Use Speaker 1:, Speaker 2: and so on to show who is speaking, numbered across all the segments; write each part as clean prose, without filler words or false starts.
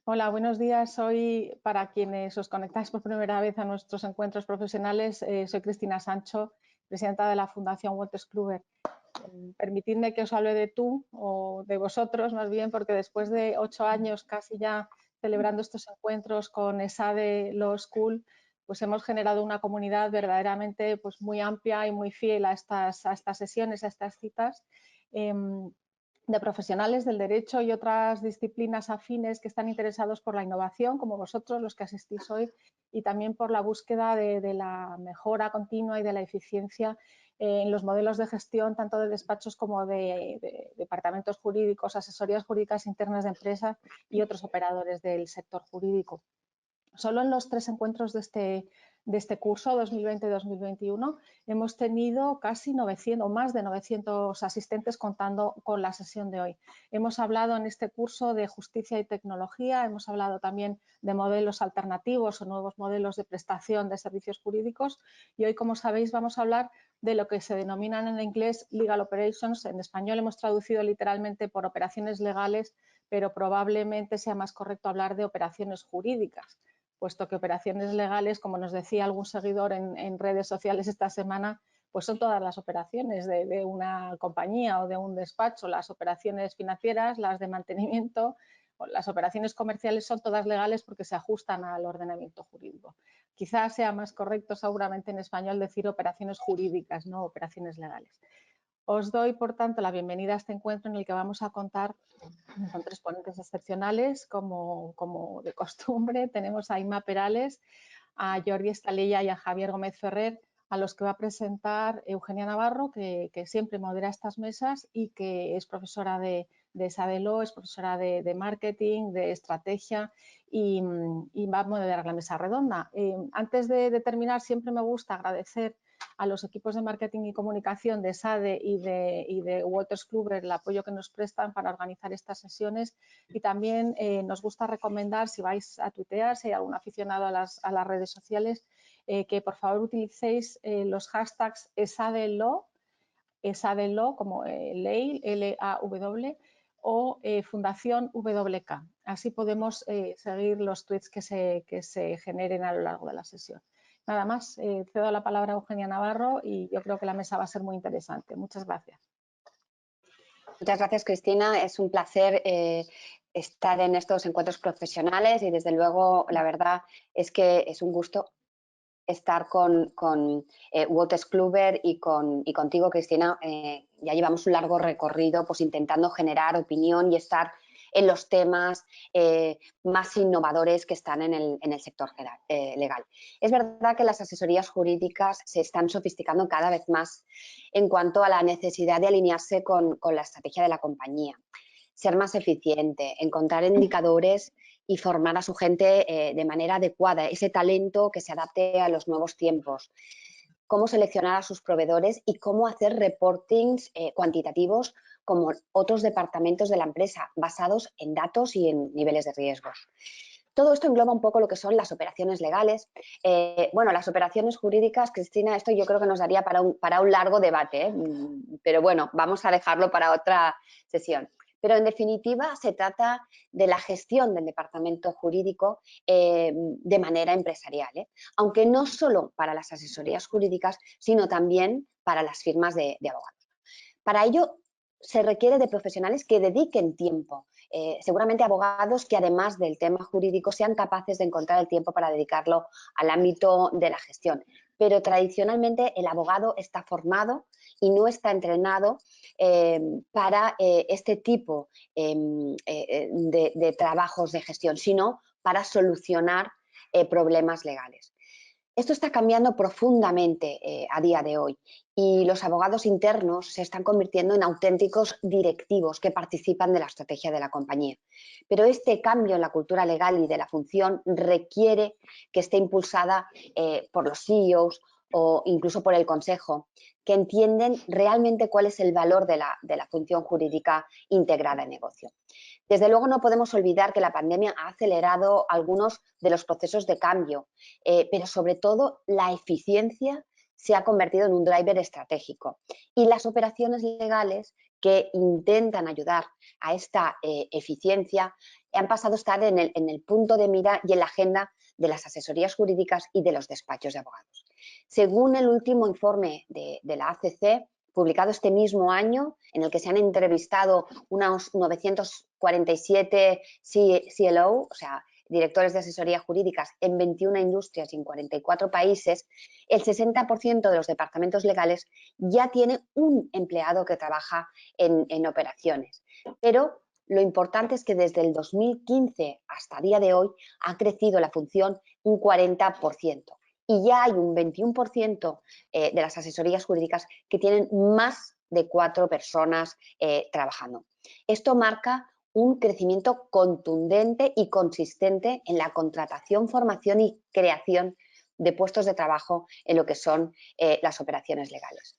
Speaker 1: Hola, buenos días. Hoy, para quienes os conectáis por primera vez a nuestros encuentros profesionales, soy Cristina Sancho, presidenta de la Fundación Wolters Kluwer. Permitidme que os hable de tú o de vosotros, más bien, porque después de 8 años casi ya celebrando estos encuentros con ESADE Law School, pues hemos generado una comunidad verdaderamente pues, muy amplia y muy fiel a estas sesiones, a estas citas. De profesionales del derecho y otras disciplinas afines que están interesados por la innovación, como vosotros, los que asistís hoy, y también por la búsqueda de la mejora continua y de la eficiencia en los modelos de gestión, tanto de despachos como de departamentos jurídicos, asesorías jurídicas internas de empresas y otros operadores del sector jurídico. Solo en los 3 encuentros de este curso 2020-2021 hemos tenido casi 900 o más de 900 asistentes contando con la sesión de hoy. Hemos hablado en este curso de justicia y tecnología, hemos hablado también de modelos alternativos o nuevos modelos de prestación de servicios jurídicos y hoy, como sabéis, vamos a hablar de lo que se denominan en inglés legal operations. En español hemos traducido literalmente por operaciones legales, pero probablemente sea más correcto hablar de operaciones jurídicas, puesto que operaciones legales, como nos decía algún seguidor en redes sociales esta semana, pues son todas las operaciones de una compañía o de un despacho. Las operaciones financieras, las de mantenimiento, las operaciones comerciales son todas legales porque se ajustan al ordenamiento jurídico. Quizás sea más correcto seguramente en español decir operaciones jurídicas, no operaciones legales. Os doy, por tanto, la bienvenida a este encuentro en el que vamos a contar con 3 ponentes excepcionales, como de costumbre. Tenemos a Inma Perales, a Jordi Estalella y a Javier Gómez Ferrer, a los que va a presentar Eugenia Navarro, que siempre modera estas mesas y que es profesora de ESADE Law, es profesora de marketing, de estrategia y va a moderar la mesa redonda. Antes de terminar, siempre me gusta agradecer a los equipos de marketing y comunicación de ESADE y de Wolters Kluwer el apoyo que nos prestan para organizar estas sesiones, y también nos gusta recomendar, si vais a tuitear, si hay algún aficionado a las redes sociales, que por favor utilicéis los hashtags ESADELaw como ley, L-A-W, o Fundación WK. Así podemos seguir los tweets que se generen a lo largo de la sesión. Nada más, cedo la palabra a Eugenia Navarro y yo creo que la mesa va a ser muy interesante. Muchas gracias.
Speaker 2: Muchas gracias, Cristina. Es un placer estar en estos encuentros profesionales y, desde luego, la verdad es que es un gusto estar con Wolters Kluwer y contigo, Cristina. Ya llevamos un largo recorrido pues intentando generar opinión y estar en los temas más innovadores que están en el sector legal. Es verdad que las asesorías jurídicas se están sofisticando cada vez más en cuanto a la necesidad de alinearse con la estrategia de la compañía, ser más eficiente, encontrar indicadores y formar a su gente de manera adecuada, ese talento que se adapte a los nuevos tiempos, cómo seleccionar a sus proveedores y cómo hacer reportings cuantitativos como otros departamentos de la empresa, basados en datos y en niveles de riesgos. Todo esto engloba un poco lo que son las operaciones legales. Bueno, las operaciones jurídicas, Cristina, esto yo creo que nos daría para un largo debate, pero bueno, vamos a dejarlo para otra sesión. Pero, en definitiva, se trata de la gestión del departamento jurídico de manera empresarial, aunque no solo para las asesorías jurídicas, sino también para las firmas de abogados. Para ello, se requiere de profesionales que dediquen tiempo, seguramente abogados que, además del tema jurídico, sean capaces de encontrar el tiempo para dedicarlo al ámbito de la gestión. Pero tradicionalmente el abogado está formado y no está entrenado para este tipo de trabajos de gestión, sino para solucionar problemas legales. Esto está cambiando profundamente a día de hoy, y los abogados internos se están convirtiendo en auténticos directivos que participan de la estrategia de la compañía. Pero este cambio en la cultura legal y de la función requiere que esté impulsada por los CEOs o incluso por el Consejo, que entienden realmente cuál es el valor de la función jurídica integrada en negocio. Desde luego, no podemos olvidar que la pandemia ha acelerado algunos de los procesos de cambio, pero sobre todo la eficiencia se ha convertido en un driver estratégico, y las operaciones legales que intentan ayudar a esta eficiencia han pasado a estar en el punto de mira y en la agenda de las asesorías jurídicas y de los despachos de abogados. Según el último informe de la ACC, publicado este mismo año, en el que se han entrevistado unos 947 CLO, o sea, directores de asesoría jurídicas en 21 industrias y en 44 países, el 60% de los departamentos legales ya tiene un empleado que trabaja en operaciones. Pero lo importante es que desde el 2015 hasta el día de hoy ha crecido la función un 40%. Y ya hay un 21% de las asesorías jurídicas que tienen más de 4 personas trabajando. Esto marca un crecimiento contundente y consistente en la contratación, formación y creación de puestos de trabajo en lo que son las operaciones legales.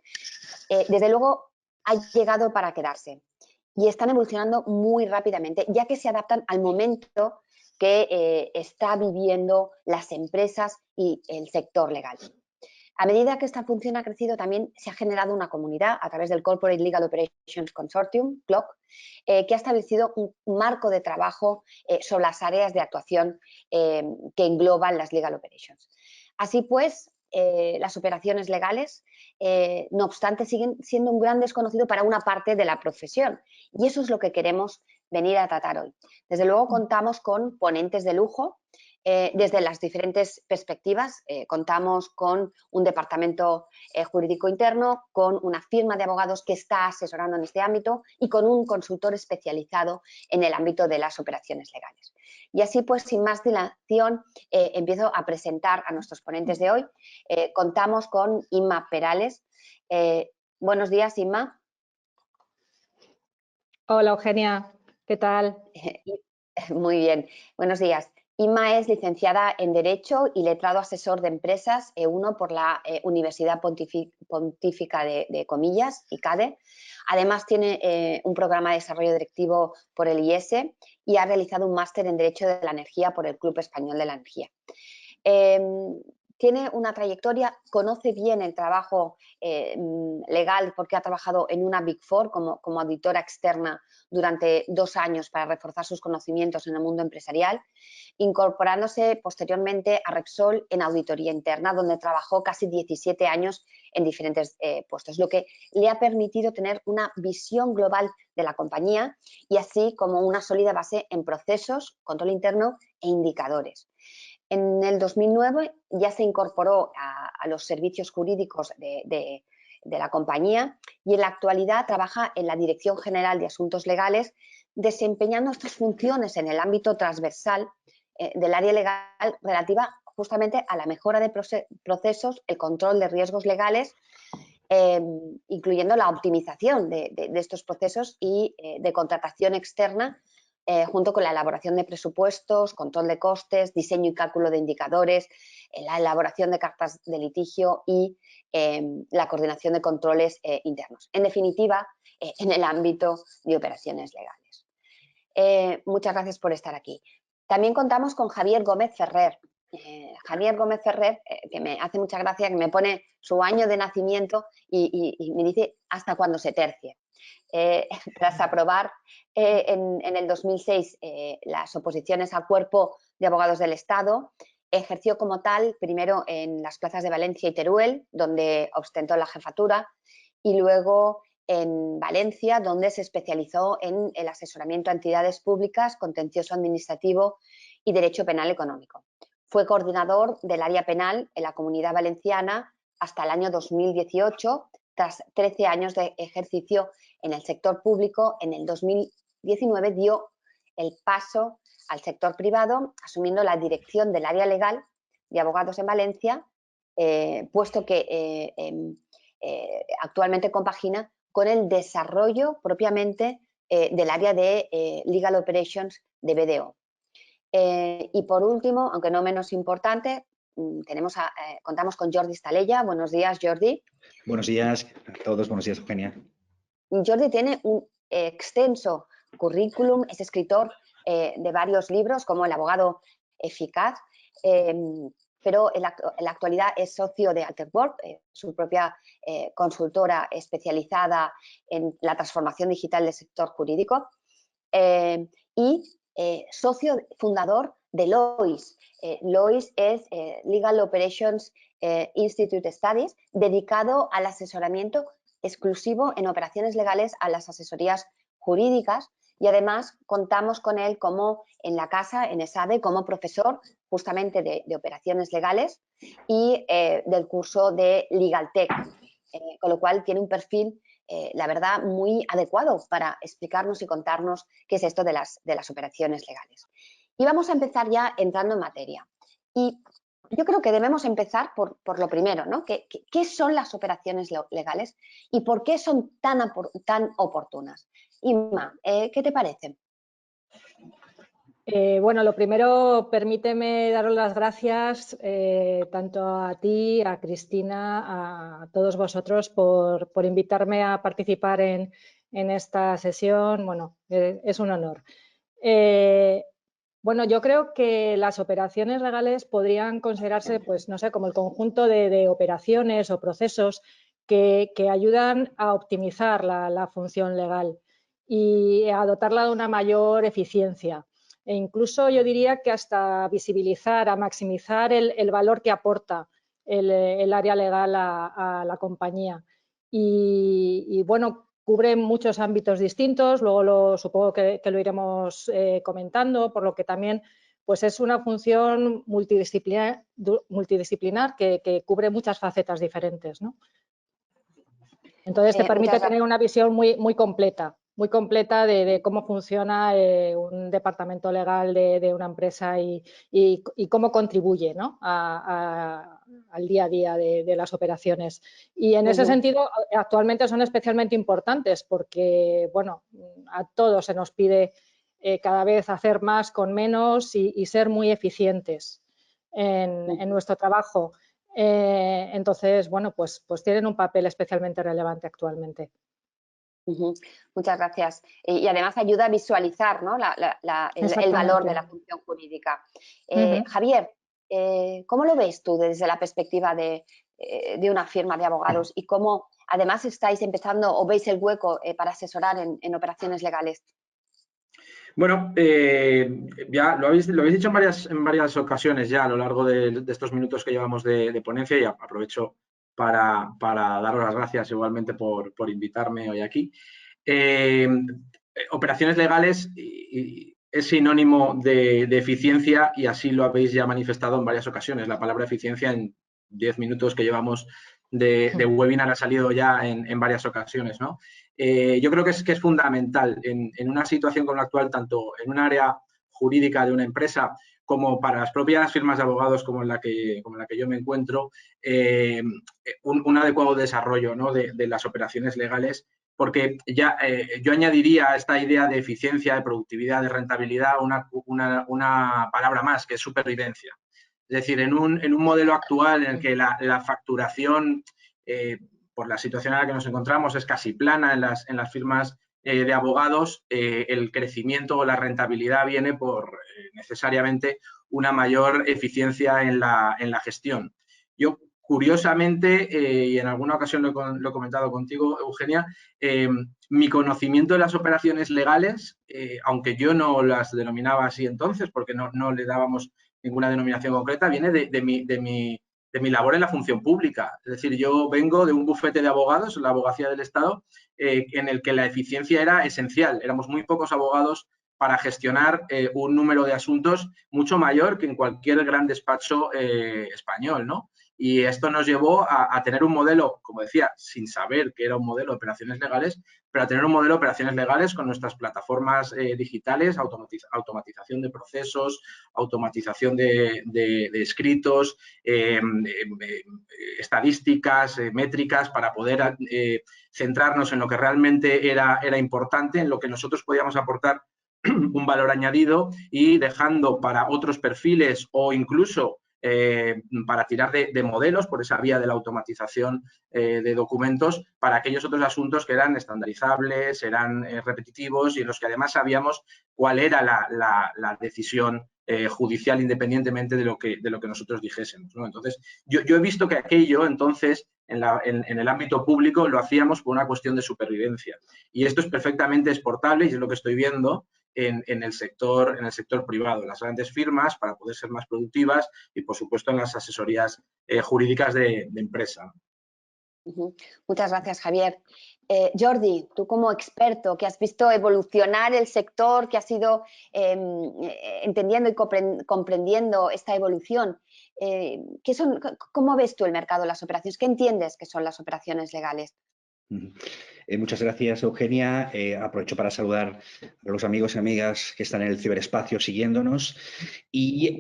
Speaker 2: Desde luego, ha llegado para quedarse y están evolucionando muy rápidamente, ya que se adaptan al momento que está viviendo las empresas y el sector legal. A medida que esta función ha crecido, también se ha generado una comunidad a través del Corporate Legal Operations Consortium, CLOC, que ha establecido un marco de trabajo sobre las áreas de actuación que engloban las Legal Operations. Así pues, las operaciones legales, no obstante, siguen siendo un gran desconocido para una parte de la profesión, y eso es lo que queremos venir a tratar hoy. Desde luego contamos con ponentes de lujo. Desde las diferentes perspectivas, contamos con un departamento jurídico interno, con una firma de abogados que está asesorando en este ámbito y con un consultor especializado en el ámbito de las operaciones legales. Y así pues, sin más dilación, empiezo a presentar a nuestros ponentes de hoy. Contamos con Inma Perales. Buenos días, Inma.
Speaker 3: Hola, Eugenia. ¿Qué tal?
Speaker 2: Muy bien. Buenos días. Inma es licenciada en Derecho y letrado asesor de empresas E1 por la Universidad Pontífica de Comillas, ICADE. Además tiene un programa de desarrollo directivo por el IES y ha realizado un máster en Derecho de la Energía por el Club Español de la Energía. Tiene una trayectoria, conoce bien el trabajo legal porque ha trabajado en una Big Four como auditora externa durante 2 años para reforzar sus conocimientos en el mundo empresarial, incorporándose posteriormente a Repsol en auditoría interna, donde trabajó casi 17 años en diferentes puestos, lo que le ha permitido tener una visión global de la compañía y así como una sólida base en procesos, control interno e indicadores. En el 2009 ya se incorporó a los servicios jurídicos de la compañía y en la actualidad trabaja en la Dirección General de Asuntos Legales, desempeñando estas funciones en el ámbito transversal del área legal relativa justamente a la mejora de procesos, el control de riesgos legales, incluyendo la optimización de estos procesos y de contratación externa, junto con la elaboración de presupuestos, control de costes, diseño y cálculo de indicadores, la elaboración de cartas de litigio y la coordinación de controles internos. En definitiva, en el ámbito de operaciones legales. Muchas gracias por estar aquí. También contamos con Javier Gómez Ferrer. Javier Gómez Ferrer, que me hace mucha gracia, que me pone su año de nacimiento y me dice hasta cuando se tercie. Tras aprobar en el 2006 las oposiciones al Cuerpo de Abogados del Estado, ejerció como tal primero en las plazas de Valencia y Teruel, donde ostentó la jefatura, y luego en Valencia, donde se especializó en el asesoramiento a entidades públicas, contencioso administrativo y derecho penal económico. Fue coordinador del área penal en la Comunidad Valenciana hasta el año 2018, tras 13 años de ejercicio en el sector público. En el 2019 dio el paso al sector privado, asumiendo la dirección del área legal de abogados en Valencia, puesto que actualmente compagina con el desarrollo propiamente del área de Legal Operations de BDO. Y por último, aunque no menos importante, contamos con Jordi Estalella. Buenos días, Jordi.
Speaker 4: Buenos días a todos, buenos días, Eugenia.
Speaker 2: Jordi tiene un extenso currículum, es escritor de varios libros como El abogado eficaz, pero en la actualidad es socio de Alterwork, su propia consultora especializada en la transformación digital del sector jurídico, y socio fundador de LOIS. LOIS es Legal Operations Institute Studies, dedicado al asesoramiento exclusivo en operaciones legales a las asesorías jurídicas, y además contamos con él como en la casa, en ESADE, como profesor justamente de operaciones legales y del curso de LegalTech, con lo cual tiene un perfil, la verdad, muy adecuado para explicarnos y contarnos qué es esto de las operaciones legales. Y vamos a empezar ya entrando en materia. Y yo creo que debemos empezar por lo primero, ¿no? ¿Qué son las operaciones legales y por qué son tan oportunas? Inma, ¿qué te parece?
Speaker 3: Bueno, lo primero, permíteme daros las gracias tanto a ti, a Cristina, a todos vosotros por invitarme a participar en esta sesión. Bueno, es un honor. Bueno, yo creo que las operaciones legales podrían considerarse, pues, no sé, como el conjunto de operaciones o procesos que ayudan a optimizar la función legal y a dotarla de una mayor eficiencia. E incluso yo diría que hasta visibilizar, a maximizar el valor que aporta el área legal a la compañía. Y bueno, cubre muchos ámbitos distintos, luego supongo que lo iremos comentando, por lo que también pues es una función multidisciplinar que cubre muchas facetas diferentes, ¿no? Entonces te permite tener una visión muy completa de cómo funciona un departamento legal de una empresa y cómo contribuye, ¿no? al día a día de las operaciones. Y en ese sentido, actualmente son especialmente importantes porque, bueno, a todos se nos pide cada vez hacer más con menos y ser muy eficientes en nuestro trabajo. Entonces, bueno, pues tienen un papel especialmente relevante actualmente.
Speaker 2: Muchas gracias. Y además ayuda a visualizar, ¿no? el valor de la función jurídica. Javier, ¿cómo lo ves tú desde la perspectiva de una firma de abogados y cómo además estáis empezando o veis el hueco para asesorar en operaciones legales?
Speaker 5: Bueno, ya lo habéis dicho en varias ocasiones ya a lo largo de estos minutos que llevamos de ponencia, y aprovecho para daros las gracias igualmente por invitarme hoy aquí. Operaciones legales es sinónimo de eficiencia y así lo habéis ya manifestado en varias ocasiones. La palabra eficiencia en 10 minutos que llevamos de webinar ha salido ya en varias ocasiones, ¿no? Yo creo que es fundamental en una situación como la actual, tanto en un área jurídica de una empresa como para las propias firmas de abogados como la que yo me encuentro, un adecuado desarrollo, ¿no? de las operaciones legales, porque ya yo añadiría a esta idea de eficiencia, de productividad, de rentabilidad una palabra más, que es supervivencia. Es decir, en un modelo actual en el que la facturación, por la situación en la que nos encontramos, es casi plana en las firmas de abogados, el crecimiento o la rentabilidad viene por necesariamente una mayor eficiencia en la gestión. Yo, curiosamente, y en alguna ocasión lo he comentado contigo, Eugenia, mi conocimiento de las operaciones legales, aunque yo no las denominaba así entonces, porque no le dábamos ninguna denominación concreta, viene de mi labor en la función pública. Es decir, yo vengo de un bufete de abogados, la abogacía del Estado, en el que la eficiencia era esencial. Éramos muy pocos abogados para gestionar un número de asuntos mucho mayor que en cualquier gran despacho español, ¿no? Y esto nos llevó a tener un modelo, como decía, sin saber que era un modelo de operaciones legales, pero a tener un modelo de operaciones legales con nuestras plataformas digitales, automatización de procesos, automatización de escritos, estadísticas, métricas, para poder centrarnos en lo que realmente era importante, en lo que nosotros podíamos aportar un valor añadido, y dejando para otros perfiles o incluso para tirar de modelos por esa vía de la automatización de documentos para aquellos otros asuntos que eran estandarizables, eran repetitivos y en los que además sabíamos cuál era la decisión judicial independientemente de lo que nosotros dijésemos, ¿no? Entonces, yo he visto que aquello, entonces, en el ámbito público lo hacíamos por una cuestión de supervivencia. Y esto es perfectamente exportable y es lo que estoy viendo en el sector privado, en las grandes firmas para poder ser más productivas y, por supuesto, en las asesorías jurídicas de empresa.
Speaker 2: Muchas gracias, Javier. Jordi, tú como experto que has visto evolucionar el sector, que has ido entendiendo y comprendiendo esta evolución, ¿cómo ves tú el mercado de las operaciones? ¿Qué entiendes que son las operaciones legales?
Speaker 4: Muchas gracias, Eugenia. Aprovecho para saludar a los amigos y amigas que están en el ciberespacio siguiéndonos. Y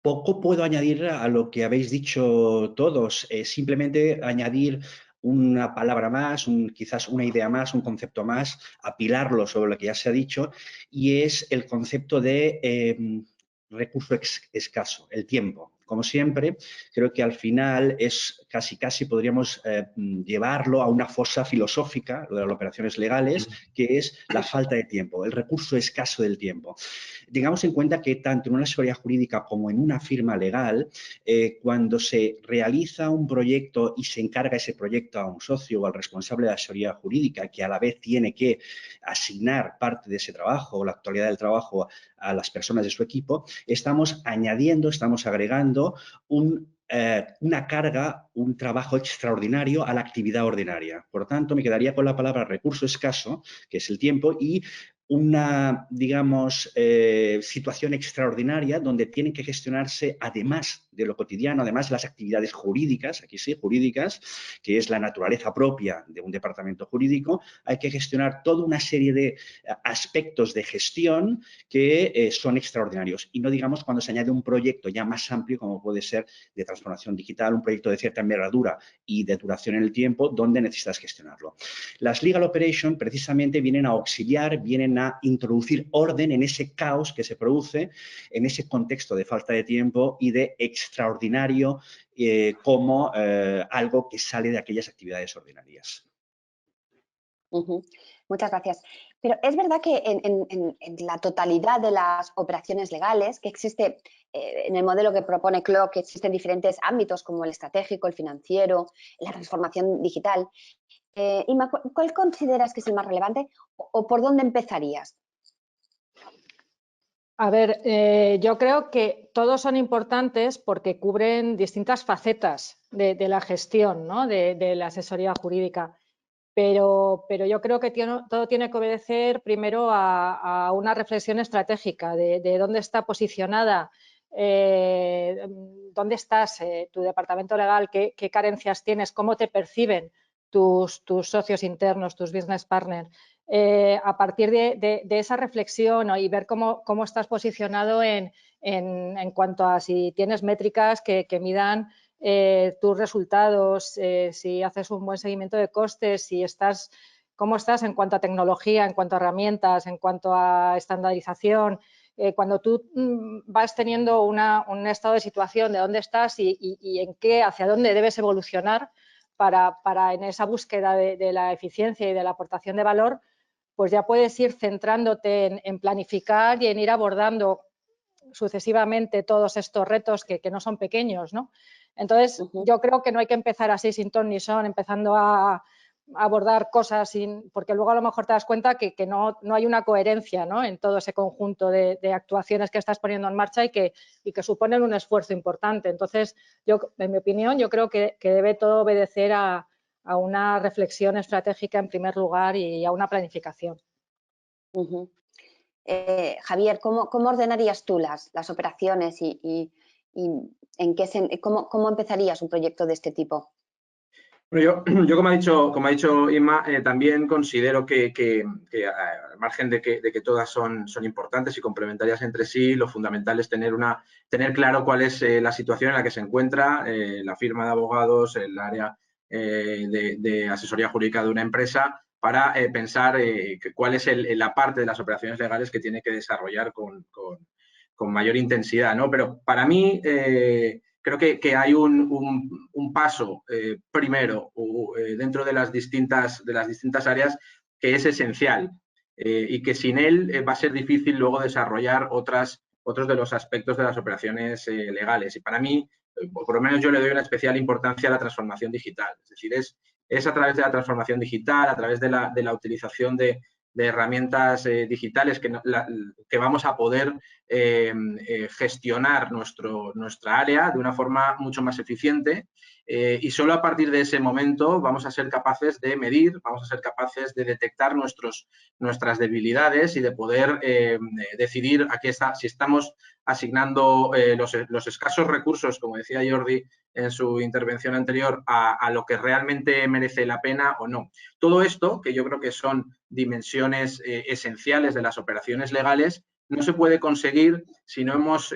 Speaker 4: poco puedo añadir a lo que habéis dicho todos. Simplemente añadir una palabra más, quizás una idea más, un concepto más, apilarlo sobre lo que ya se ha dicho, y es el concepto de recurso escaso, el tiempo. Como siempre, creo que al final es casi podríamos llevarlo a una fosa filosófica, lo de las operaciones legales, que es la falta de tiempo, el recurso escaso del tiempo. Tengamos en cuenta que tanto en una asesoría jurídica como en una firma legal, cuando se realiza un proyecto y se encarga ese proyecto a un socio o al responsable de la asesoría jurídica, que a la vez tiene que asignar parte de ese trabajo o la actualidad del trabajo a las personas de su equipo, estamos añadiendo, estamos agregando una carga, un trabajo extraordinario a la actividad ordinaria. Por lo tanto, me quedaría con la palabra recurso escaso, que es el tiempo, y una, digamos, situación extraordinaria donde tienen que gestionarse, además de lo cotidiano, además de las actividades jurídicas, aquí sí, jurídicas, que es la naturaleza propia de un departamento jurídico, hay que gestionar toda una serie de aspectos de gestión que son extraordinarios. Y no digamos cuando se añade un proyecto ya más amplio, como puede ser de transformación digital, un proyecto de cierta envergadura y de duración en el tiempo, donde necesitas gestionarlo. Las legal operations precisamente vienen a auxiliar, vienen a introducir orden en ese caos que se produce, en ese contexto de falta de tiempo y de extraordinario como algo que sale de aquellas actividades ordinarias.
Speaker 2: Muchas gracias. Pero es verdad que en la totalidad de las operaciones legales, que existe en el modelo que propone CLOC, que existen diferentes ámbitos como el estratégico, el financiero, la transformación digital. Inma, ¿cuál consideras que es el más relevante o por dónde empezarías?
Speaker 3: A ver, yo creo que todos son importantes porque cubren distintas facetas de la gestión, ¿no? de la asesoría jurídica. Pero yo creo que todo tiene que obedecer primero a una reflexión estratégica de dónde está posicionada, dónde estás, tu departamento legal, qué carencias tienes, cómo te perciben tus socios internos, tus business partners. A partir de esa reflexión, ¿no? Y ver cómo estás posicionado en cuanto a si tienes métricas que midan tus resultados, si haces un buen seguimiento de costes, cómo estás en cuanto a tecnología, en cuanto a herramientas, en cuanto a estandarización. Cuando tú vas teniendo un estado de situación de dónde estás y hacia dónde debes evolucionar para en esa búsqueda de la eficiencia y de la aportación de valor, pues ya puedes ir centrándote en planificar y en ir abordando sucesivamente todos estos retos que no son pequeños, ¿no? Entonces, yo creo que no hay que empezar así sin ton ni son, empezando a abordar cosas porque luego a lo mejor te das cuenta que no hay una coherencia, ¿no? En todo ese conjunto de actuaciones que estás poniendo en marcha y que suponen un esfuerzo importante. Entonces, en mi opinión, yo creo que debe todo obedecer a una reflexión estratégica en primer lugar y a una planificación.
Speaker 2: Javier, ¿cómo ordenarías tú las operaciones y cómo empezarías un proyecto de este tipo?
Speaker 5: Bueno, yo como ha dicho Inma, también considero que al margen de que todas son importantes y complementarias entre sí, lo fundamental es tener claro cuál es la situación en la que se encuentra la firma de abogados, el área de asesoría jurídica de una empresa, para pensar cuál es la parte de las operaciones legales que tiene que desarrollar con mayor intensidad, ¿no? Pero para mí creo que hay un paso primero dentro de las distintas áreas que es esencial y que sin él va a ser difícil luego desarrollar otras otros de los aspectos de las operaciones legales. Y para mí, por lo menos yo le doy una especial importancia a la transformación digital. Es decir, es a través de la transformación digital, a través de la utilización de herramientas digitales que vamos a poder gestionar nuestra área de una forma mucho más eficiente, y solo a partir de ese momento vamos a ser capaces de medir, vamos a ser capaces de detectar nuestras debilidades y de poder decidir si estamos asignando los escasos recursos, como decía Jordi en su intervención anterior, a lo que realmente merece la pena o no. Todo esto, que yo creo que son dimensiones esenciales de las operaciones legales, no se puede conseguir si no hemos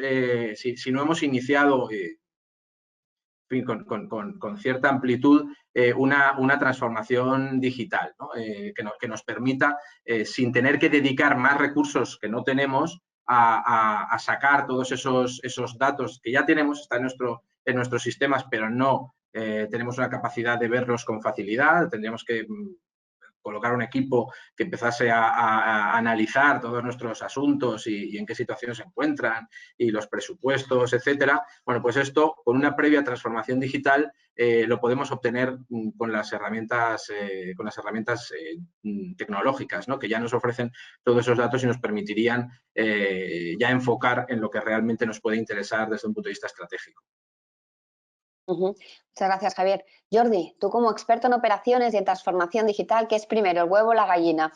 Speaker 5: iniciado con cierta amplitud una transformación digital, ¿no? Que nos permita, sin tener que dedicar más recursos que no tenemos, a sacar todos esos datos que ya tenemos, están en nuestros sistemas, pero no tenemos una capacidad de verlos con facilidad. Tendríamos que colocar un equipo que empezase a analizar todos nuestros asuntos y en qué situaciones se encuentran y los presupuestos, etcétera. Bueno, pues esto, con una previa transformación digital, lo podemos obtener con las herramientas tecnológicas, ¿no? Que ya nos ofrecen todos esos datos y nos permitirían ya enfocar en lo que realmente nos puede interesar desde un punto de vista estratégico.
Speaker 2: Muchas gracias, Javier. Jordi, tú como experto en operaciones y en transformación digital, ¿qué es primero, el huevo o la gallina?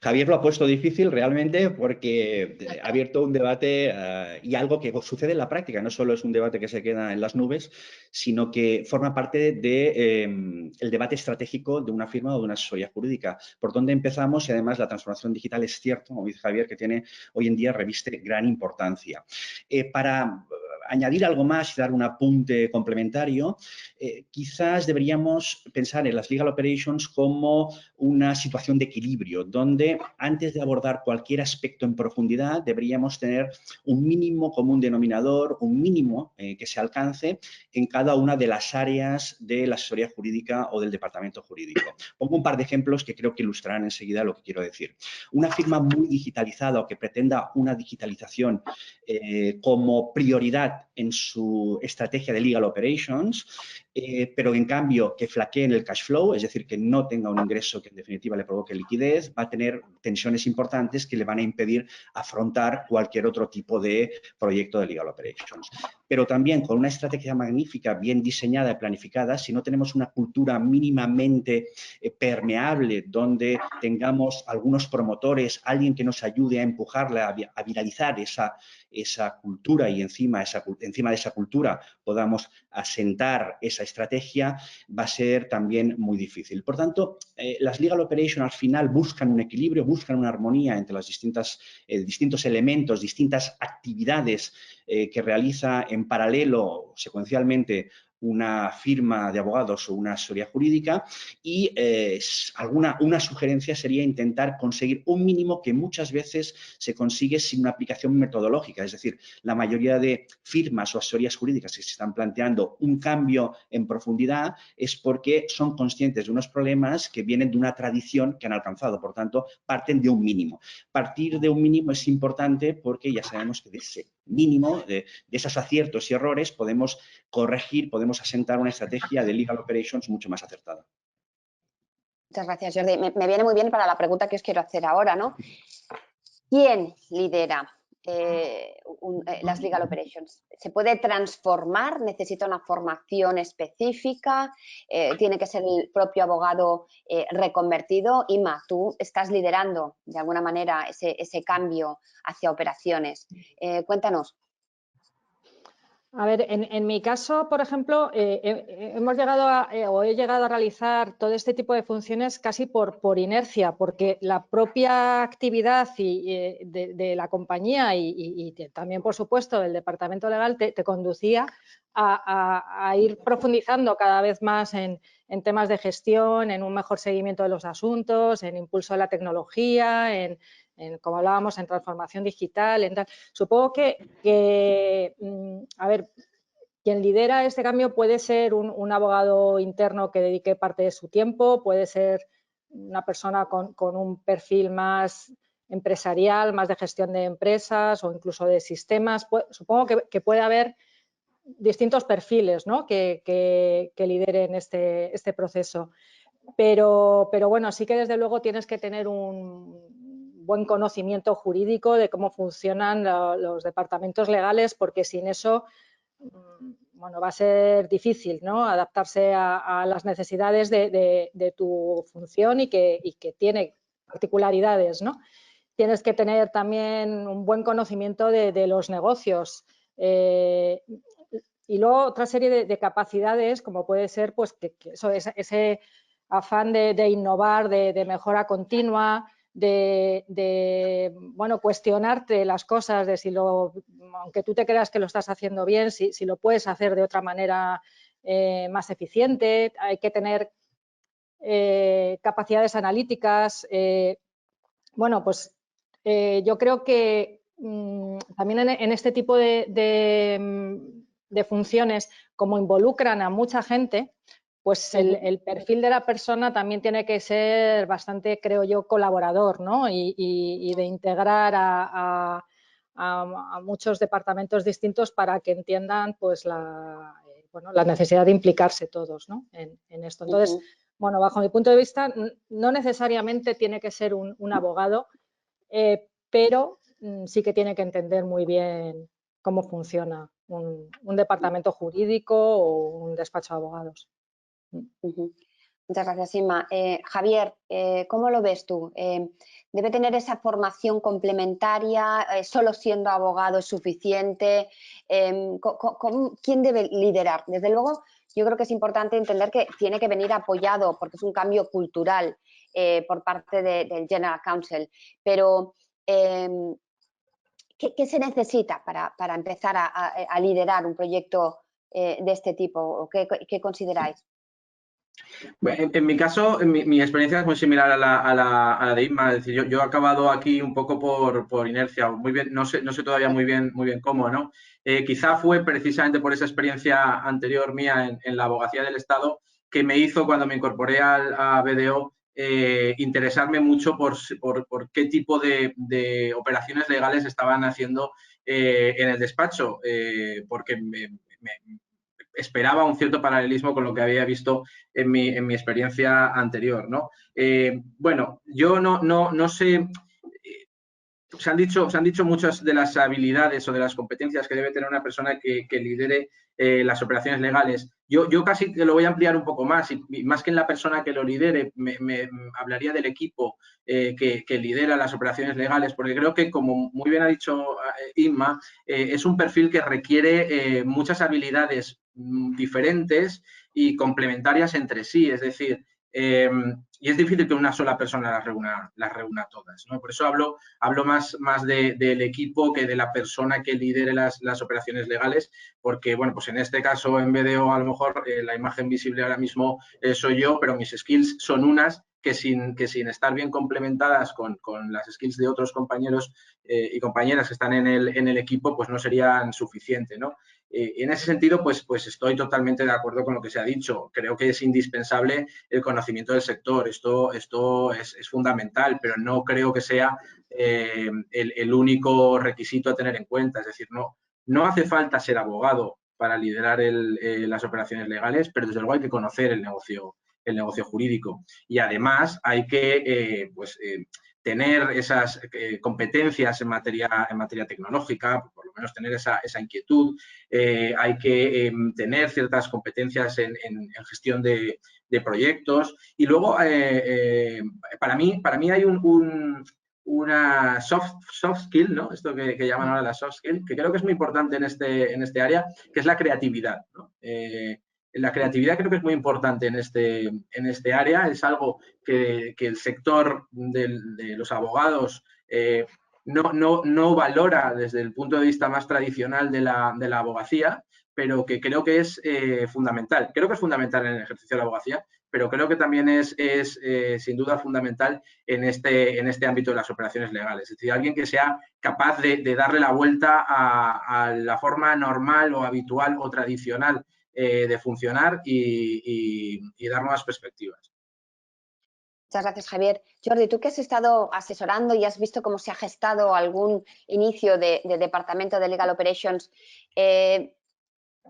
Speaker 4: Javier lo ha puesto difícil realmente porque ha abierto un debate y algo que sucede en la práctica. No solo es un debate que se queda en las nubes, sino que forma parte del debate estratégico de una firma o de una asesoría jurídica. ¿Por dónde empezamos? Y además la transformación digital es cierto, como dice Javier, que tiene hoy en día reviste gran importancia. Para añadir algo más y dar un apunte complementario, quizás deberíamos pensar en las legal operations como una situación de equilibrio, donde antes de abordar cualquier aspecto en profundidad deberíamos tener un mínimo común denominador, un mínimo que se alcance en cada una de las áreas de la asesoría jurídica o del departamento jurídico. Pongo un par de ejemplos que creo que ilustrarán enseguida lo que quiero decir. Una firma muy digitalizada o que pretenda una digitalización como prioridad en su estrategia de legal operations, pero en cambio que flaquee en el cash flow, es decir, que no tenga un ingreso que en definitiva le provoque liquidez, va a tener tensiones importantes que le van a impedir afrontar cualquier otro tipo de proyecto de legal operations. Pero también con una estrategia magnífica, bien diseñada y planificada, si no tenemos una cultura mínimamente permeable, donde tengamos algunos promotores, alguien que nos ayude a empujarla, a viralizar esa cultura y encima de esa cultura podamos asentar esa estrategia, va a ser también muy difícil. Por tanto, las legal operations al final buscan un equilibrio, buscan una armonía entre los distintos elementos, distintas actividades que realiza en paralelo, secuencialmente, una firma de abogados o una asesoría jurídica, y una sugerencia sería intentar conseguir un mínimo que muchas veces se consigue sin una aplicación metodológica. Es decir, la mayoría de firmas o asesorías jurídicas que se están planteando un cambio en profundidad es porque son conscientes de unos problemas que vienen de una tradición que han alcanzado. Por tanto, parten de un mínimo. Partir de un mínimo es importante porque ya sabemos que de ese mínimo, de esos aciertos y errores, podemos corregir, podemos asentar una estrategia de legal operations mucho más acertada.
Speaker 2: Muchas gracias, Jordi. Me viene muy bien para la pregunta que os quiero hacer ahora, ¿no? ¿Quién lidera las legal operations? ¿Se puede transformar? ¿Necesita una formación específica? ¿Tiene que ser el propio abogado reconvertido? Inma, tú estás liderando de alguna manera ese cambio hacia operaciones. Cuéntanos.
Speaker 3: A ver, en mi caso, por ejemplo, he llegado a realizar todo este tipo de funciones casi por inercia, porque la propia actividad de la compañía y también, por supuesto, del departamento legal te conducía a ir profundizando cada vez más en temas de gestión, en un mejor seguimiento de los asuntos, en impulso de la tecnología, como hablábamos, en transformación digital, en tal. Supongo a ver, quien lidera este cambio puede ser un abogado interno que dedique parte de su tiempo, puede ser una persona con un perfil más empresarial, más de gestión de empresas o incluso de sistemas. Supongo que puede haber distintos perfiles, ¿no?, que lideren este proceso. Pero bueno, sí que desde luego tienes que tener un buen conocimiento jurídico de cómo funcionan los departamentos legales, porque sin eso, bueno, va a ser difícil, ¿no?, adaptarse a las necesidades de tu función y que tiene particularidades, ¿no? Tienes que tener también un buen conocimiento de los negocios. Y luego otra serie de capacidades, como puede ser pues que ese afán de innovar, de mejora continua, bueno, cuestionarte las cosas, de si aunque tú te creas que lo estás haciendo bien, si lo puedes hacer de otra manera más eficiente. Hay que tener capacidades analíticas. Bueno, pues yo creo que también en este tipo de funciones, como involucran a mucha gente, pues el perfil de la persona también tiene que ser bastante, creo yo, colaborador, ¿no? Y de integrar a muchos departamentos distintos para que entiendan pues la necesidad de implicarse todos, ¿no?, en esto. Entonces, bueno, bajo mi punto de vista, no necesariamente tiene que ser un abogado, pero sí que tiene que entender muy bien cómo funciona un departamento jurídico o un despacho de abogados.
Speaker 2: Muchas gracias, Inma. Javier, ¿cómo lo ves tú? ¿Debe tener esa formación complementaria? ¿Solo siendo abogado es suficiente? ¿Quién debe liderar? Desde luego, yo creo que es importante entender que tiene que venir apoyado, porque es un cambio cultural por parte del General Counsel. Pero, ¿qué se necesita para empezar a liderar un proyecto de este tipo? ¿Qué consideráis?
Speaker 5: En mi caso, mi experiencia es muy similar a la de Inma. Es decir, yo he acabado aquí un poco por inercia. Muy bien, no sé todavía muy bien cómo, ¿no? Quizá fue precisamente por esa experiencia anterior mía en la abogacía del Estado que me hizo, cuando me incorporé a BDO, interesarme mucho por qué tipo de operaciones legales estaban haciendo en el despacho, porque esperaba un cierto paralelismo con lo que había visto en mi experiencia anterior, ¿no? Bueno, yo no sé. Se han dicho muchas de las habilidades o de las competencias que debe tener una persona que lidere las operaciones legales. Yo casi que lo voy a ampliar un poco más, y más que en la persona que lo lidere, me hablaría del equipo que lidera las operaciones legales, porque creo que, como muy bien ha dicho Inma, es un perfil que requiere muchas habilidades diferentes y complementarias entre sí. Es decir, y es difícil que una sola persona las reúna todas, ¿no? Por eso hablo más del equipo que de la persona que lidere las operaciones legales, porque, bueno, pues en este caso en BDO a lo mejor la imagen visible ahora mismo soy yo, pero mis skills son unas que sin estar bien complementadas con las skills de otros compañeros y compañeras que están en el equipo, pues no serían suficientes, ¿no? En ese sentido, pues estoy totalmente de acuerdo con lo que se ha dicho. Creo que es indispensable el conocimiento del sector. Esto es fundamental, pero no creo que sea el único requisito a tener en cuenta. Es decir, no hace falta ser abogado para liderar las operaciones legales, pero desde luego hay que conocer el negocio jurídico. Y además hay que tener esas competencias en materia tecnológica, por lo menos tener esa inquietud. Hay que tener ciertas competencias en gestión de proyectos. Y luego, para mí hay una soft skill, ¿no? Esto que llaman ahora la soft skill, que creo que es muy importante en este área, que es la creatividad, ¿no? La creatividad creo que es muy importante en este área. Es algo que el sector de los abogados no valora desde el punto de vista más tradicional de la abogacía, pero que creo que es fundamental. Creo que es fundamental en el ejercicio de la abogacía, pero creo que también es sin duda fundamental en este ámbito de las operaciones legales. Es decir, alguien que sea capaz de darle la vuelta a la forma normal o habitual o tradicional de funcionar y dar nuevas perspectivas.
Speaker 2: Muchas gracias, Javier. Jordi, tú que has estado asesorando y has visto cómo se ha gestado algún inicio de departamento de Legal Operations,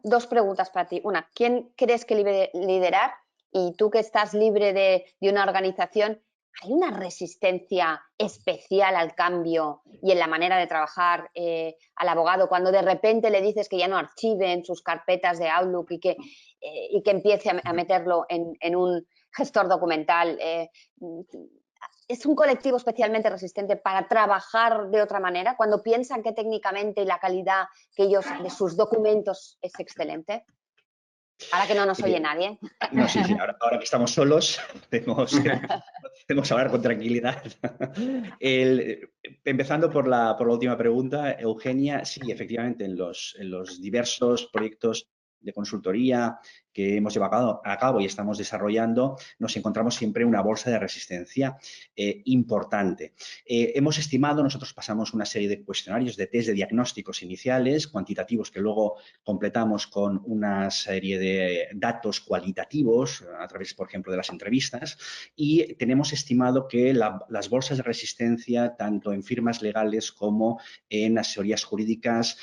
Speaker 2: dos preguntas para ti. Una, ¿quién crees que debe liderar? Y tú que estás libre de una organización, ¿hay una resistencia especial al cambio y en la manera de trabajar al abogado cuando de repente le dices que ya no archiven sus carpetas de Outlook y que empiece a meterlo en un gestor documental? ¿Es un colectivo especialmente resistente para trabajar de otra manera cuando piensan que técnicamente la calidad que ellos de sus documentos es excelente? Ahora que no nos oye nadie.
Speaker 4: No, sí, ahora que estamos solos, podemos hablar con tranquilidad. Empezando por la última pregunta, Eugenia, sí, efectivamente, en los diversos proyectos de consultoría que hemos llevado a cabo y estamos desarrollando, nos encontramos siempre una bolsa de resistencia importante. Hemos estimado, nosotros pasamos una serie de cuestionarios, de test de diagnósticos iniciales, cuantitativos, que luego completamos con una serie de datos cualitativos a través, por ejemplo, de las entrevistas, y tenemos estimado que las bolsas de resistencia, tanto en firmas legales como en asesorías jurídicas,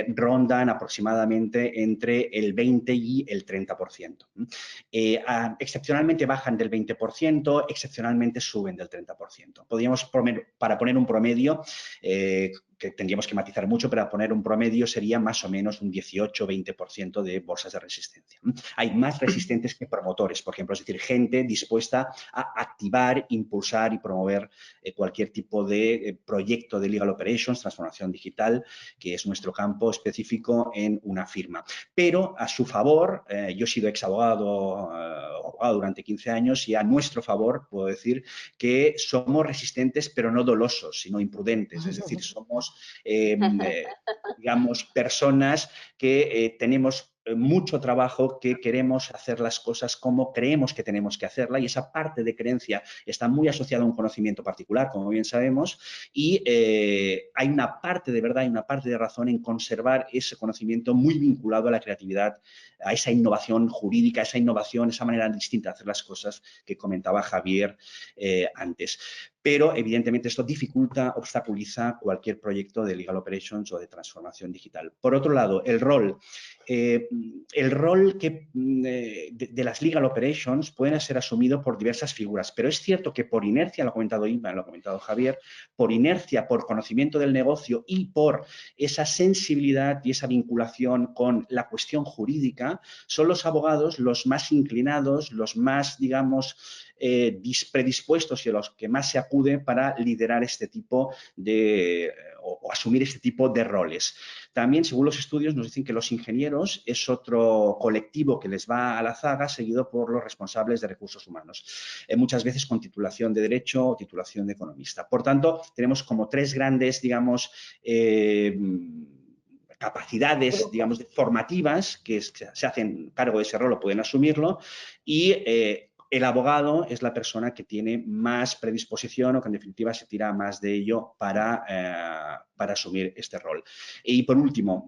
Speaker 4: rondan aproximadamente entre el 20 y el 30%. Excepcionalmente bajan del 20%, excepcionalmente suben del 30%. Podríamos, para poner un promedio, que tendríamos que matizar mucho, pero poner un promedio sería más o menos un 18-20% de bolsas de resistencia. Hay más resistentes que promotores, por ejemplo, es decir, gente dispuesta a activar, impulsar y promover cualquier tipo de proyecto de Legal Operations, transformación digital, que es nuestro campo específico en una firma. Pero a su favor, yo he sido exabogado durante 15 años y a nuestro favor puedo decir que somos resistentes, pero no dolosos, sino imprudentes. Es decir, somos, digamos, personas que tenemos mucho trabajo, que queremos hacer las cosas como creemos que tenemos que hacerla, y esa parte de creencia está muy asociada a un conocimiento particular, como bien sabemos, y hay una parte de verdad y una parte de razón en conservar ese conocimiento muy vinculado a la creatividad, a esa innovación jurídica, a esa innovación, esa manera distinta de hacer las cosas que comentaba Javier antes. Pero, evidentemente, esto dificulta, obstaculiza cualquier proyecto de Legal Operations o de transformación digital. Por otro lado, el rol de las Legal Operations pueden ser asumido por diversas figuras, pero es cierto que por inercia, lo ha comentado Inma, lo ha comentado Javier, por inercia, por conocimiento del negocio y por esa sensibilidad y esa vinculación con la cuestión jurídica, son los abogados los más inclinados, los más, digamos, predispuestos y a los que más se acude para liderar este tipo de o asumir este tipo de roles. También, según los estudios, nos dicen que los ingenieros es otro colectivo que les va a la zaga, seguido por los responsables de recursos humanos, muchas veces con titulación de Derecho o titulación de Economista. Por tanto, tenemos como tres grandes, digamos, capacidades, digamos, formativas que se hacen cargo de ese rol o pueden asumirlo, y el abogado es la persona que tiene más predisposición o que en definitiva se tira más de ello para asumir este rol. Y por último,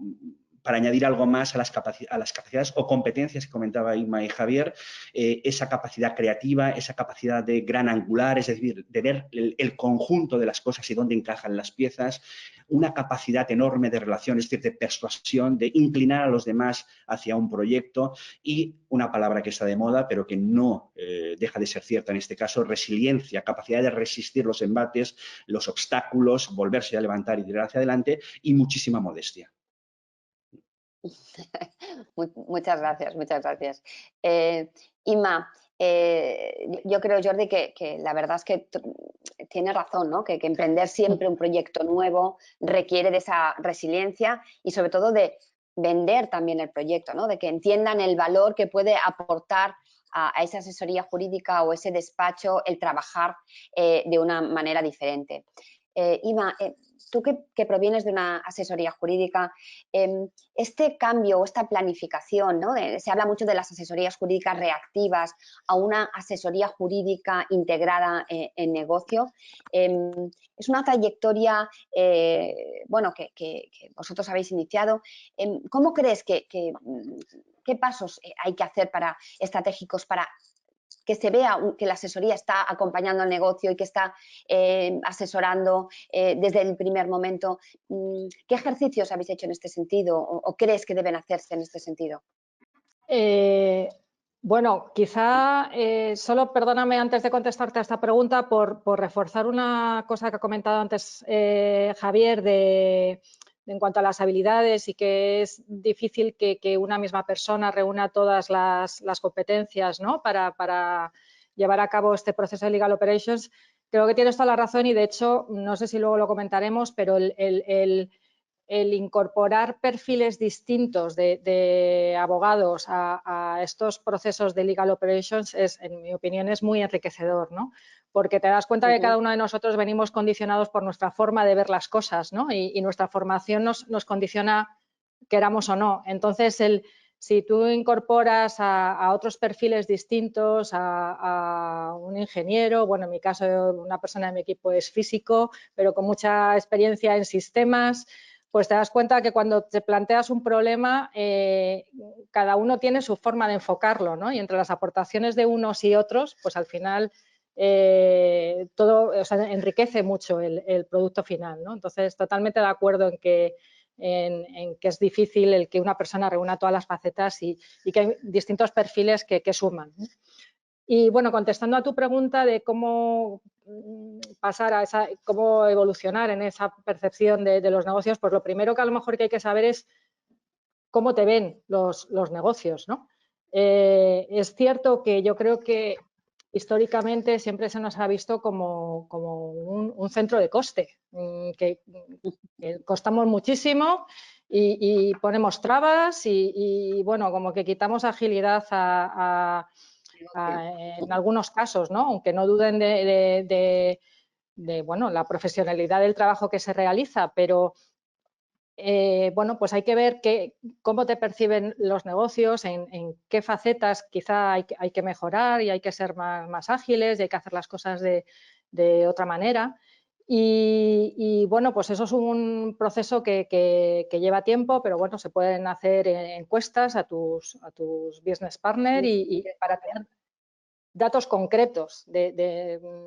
Speaker 4: para añadir algo más a las capacidades o competencias que comentaba Inma y Javier, esa capacidad creativa, esa capacidad de gran angular, es decir, de ver el conjunto de las cosas y dónde encajan las piezas, una capacidad enorme de relación, es decir, de persuasión, de inclinar a los demás hacia un proyecto, y una palabra que está de moda, pero que no deja de ser cierta en este caso, resiliencia, capacidad de resistir los embates, los obstáculos, volverse a levantar y tirar hacia adelante, y muchísima modestia.
Speaker 2: Muchas gracias, muchas gracias. Inma, yo creo, Jordi, que la verdad es que tiene razón, ¿no? Que emprender siempre un proyecto nuevo requiere de esa resiliencia y sobre todo de vender también el proyecto, ¿no? De que entiendan el valor que puede aportar a esa asesoría jurídica o ese despacho el trabajar de una manera diferente. Inma, tú que provienes de una asesoría jurídica, este cambio o esta planificación, ¿no? Se habla mucho de las asesorías jurídicas reactivas a una asesoría jurídica integrada en negocio. Es una trayectoria bueno, que vosotros habéis iniciado. ¿Cómo crees qué pasos hay que hacer estratégicos para que se vea que la asesoría está acompañando al negocio y que está asesorando desde el primer momento. ¿Qué ejercicios habéis hecho en este sentido o crees que deben hacerse en este sentido?
Speaker 3: Bueno, quizá solo perdóname antes de contestarte a esta pregunta por reforzar una cosa que ha comentado antes Javier en cuanto a las habilidades y que es difícil que una misma persona reúna todas las competencias, ¿no? para llevar a cabo este proceso de Legal Operations. Creo que tienes toda la razón y, de hecho, no sé si luego lo comentaremos, pero el incorporar perfiles distintos de abogados a estos procesos de Legal Operations en mi opinión, es muy enriquecedor, ¿no? Porque te das cuenta que cada uno de nosotros venimos condicionados por nuestra forma de ver las cosas, ¿no? Y nuestra formación nos condiciona, queramos o no. Entonces, si tú incorporas a otros perfiles distintos, a un ingeniero, bueno, en mi caso una persona de mi equipo es físico, pero con mucha experiencia en sistemas, pues te das cuenta que cuando te planteas un problema, cada uno tiene su forma de enfocarlo, ¿no? Y entre las aportaciones de unos y otros, pues al final todo, o sea, enriquece mucho el producto final, ¿no? Entonces, totalmente de acuerdo en que es difícil el que una persona reúna todas las facetas y que hay distintos perfiles que suman, ¿no? Y bueno, contestando a tu pregunta de cómo pasar a cómo evolucionar en esa percepción de los negocios, pues lo primero que a lo mejor que hay que saber es cómo te ven los negocios, ¿no? Es cierto que yo creo que históricamente siempre se nos ha visto como un centro de coste, que costamos muchísimo y ponemos trabas y bueno, como que quitamos agilidad en algunos casos, ¿no? Aunque no duden de bueno, la profesionalidad del trabajo que se realiza, pero bueno, pues hay que ver cómo te perciben los negocios, en qué facetas quizá hay que mejorar y hay que ser más ágiles y hay que hacer las cosas de otra manera. Y bueno, pues eso es un proceso que lleva tiempo, pero bueno, se pueden hacer encuestas a tus business partners y para tener datos concretos.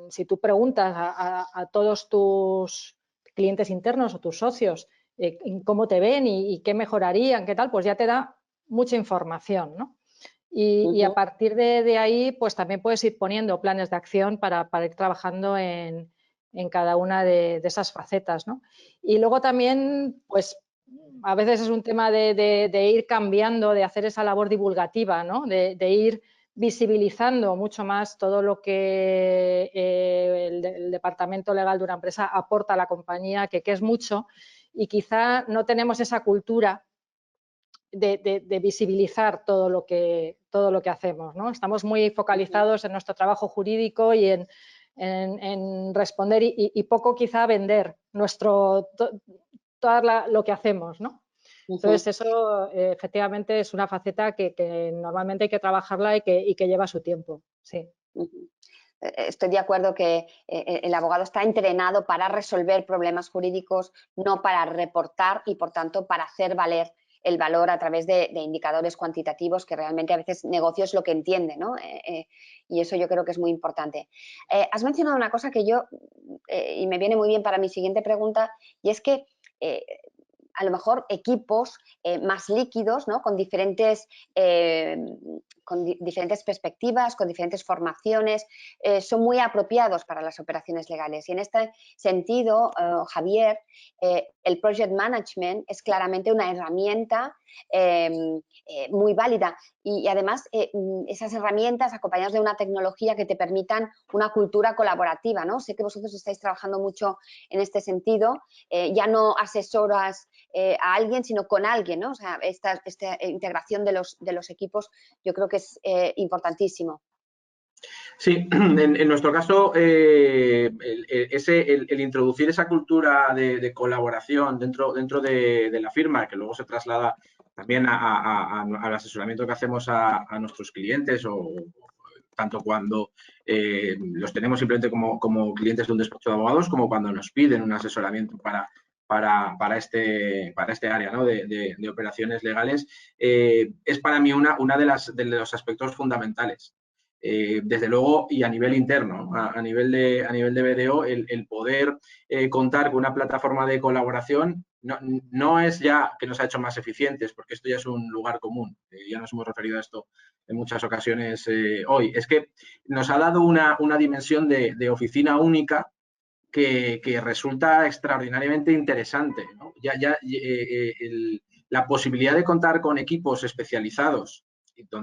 Speaker 3: Si tú preguntas a todos tus clientes internos o tus socios cómo te ven y qué mejorarían, qué tal, pues ya te da mucha información, ¿no? Y a partir de ahí, pues también puedes ir poniendo planes de acción para ir trabajando en cada una de esas facetas, ¿no? Y luego también, pues a veces es un tema de ir cambiando, de hacer esa labor divulgativa, ¿no? De ir visibilizando mucho más todo lo que el departamento legal de una empresa aporta a la compañía, que es mucho, y quizá no tenemos esa cultura de visibilizar todo lo que hacemos, ¿no? Estamos muy focalizados en nuestro trabajo jurídico y en responder y poco quizá vender todo lo que hacemos, ¿no? Entonces, eso efectivamente es una faceta que normalmente hay que trabajarla y que lleva su tiempo, sí.
Speaker 2: Estoy de acuerdo que el abogado está entrenado para resolver problemas jurídicos, no para reportar y, por tanto, para hacer valer el valor a través de indicadores cuantitativos que realmente a veces negocio es lo que entiende, ¿no? Y eso yo creo que es muy importante. Has mencionado una cosa que y me viene muy bien para mi siguiente pregunta, y es que a lo mejor equipos más líquidos, ¿no? Con diferentes perspectivas, con diferentes formaciones, son muy apropiados para las operaciones legales. Y en este sentido, Javier, el Project Management es claramente una herramienta muy válida y además esas herramientas acompañadas de una tecnología que te permitan una cultura colaborativa, ¿no? Sé que vosotros estáis trabajando mucho en este sentido, ya no asesoras a alguien, sino con alguien, ¿no? O sea, esta integración de los equipos yo creo que es importantísimo.
Speaker 5: Sí, en nuestro caso, el introducir esa cultura de colaboración dentro de la firma, que luego se traslada también al asesoramiento que hacemos a nuestros clientes, o tanto cuando los tenemos simplemente como clientes de un despacho de abogados, como cuando nos piden un asesoramiento para este área, ¿no? de operaciones legales, es para mí una de los aspectos fundamentales. Desde luego, y a nivel interno, a nivel de BDO, el poder contar con una plataforma de colaboración no es ya que nos ha hecho más eficientes, porque esto ya es un lugar común. Ya nos hemos referido a esto en muchas ocasiones hoy. Es que nos ha dado una dimensión de oficina única que resulta extraordinariamente interesante, ¿no? La posibilidad de contar con equipos especializados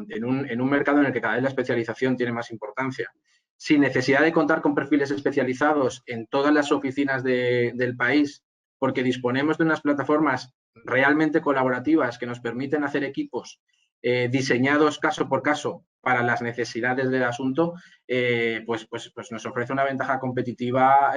Speaker 5: en un mercado en el que cada vez la especialización tiene más importancia, sin necesidad de contar con perfiles especializados en todas las oficinas del país, porque disponemos de unas plataformas realmente colaborativas que nos permiten hacer equipos diseñados caso por caso para las necesidades del asunto, pues nos ofrece una ventaja competitiva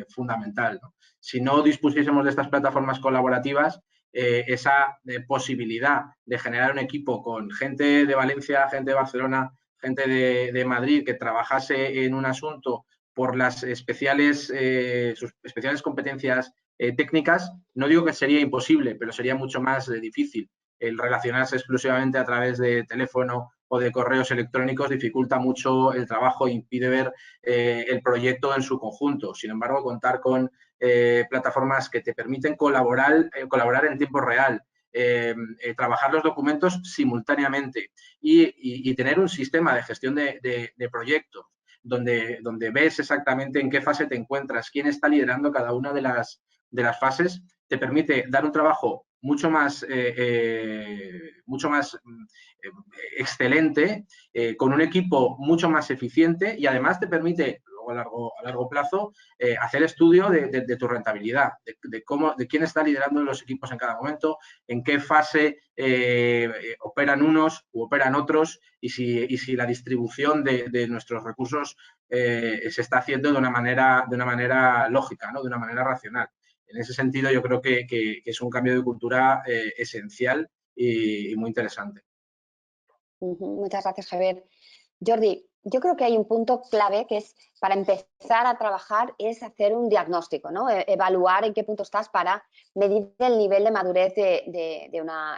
Speaker 5: fundamental, ¿no? Si no dispusiésemos de estas plataformas colaborativas, esa posibilidad de generar un equipo con gente de Valencia, gente de Barcelona, gente de Madrid que trabajase en un asunto por las sus especiales competencias técnicas, no digo que sería imposible, pero sería mucho más difícil. El relacionarse exclusivamente a través de teléfono o de correos electrónicos dificulta mucho el trabajo e impide ver el proyecto en su conjunto. Sin embargo, contar con plataformas que te permiten colaborar en tiempo real, trabajar los documentos simultáneamente y tener un sistema de gestión de proyectos donde ves exactamente en qué fase te encuentras, quién está liderando cada una de las fases, te permite dar un trabajo mucho más excelente, con un equipo mucho más eficiente y además te permite luego a largo plazo hacer estudio de tu rentabilidad, de quién está liderando los equipos en cada momento, en qué fase operan unos u operan otros y si la distribución de nuestros recursos se está haciendo de una manera lógica, ¿no? De una manera racional. En ese sentido, yo creo que es un cambio de cultura esencial y muy interesante.
Speaker 2: Muchas gracias, Javier. Jordi, yo creo que hay un punto clave que es, para empezar a trabajar, es hacer un diagnóstico, ¿no? Evaluar en qué punto estás para medir el nivel de madurez de una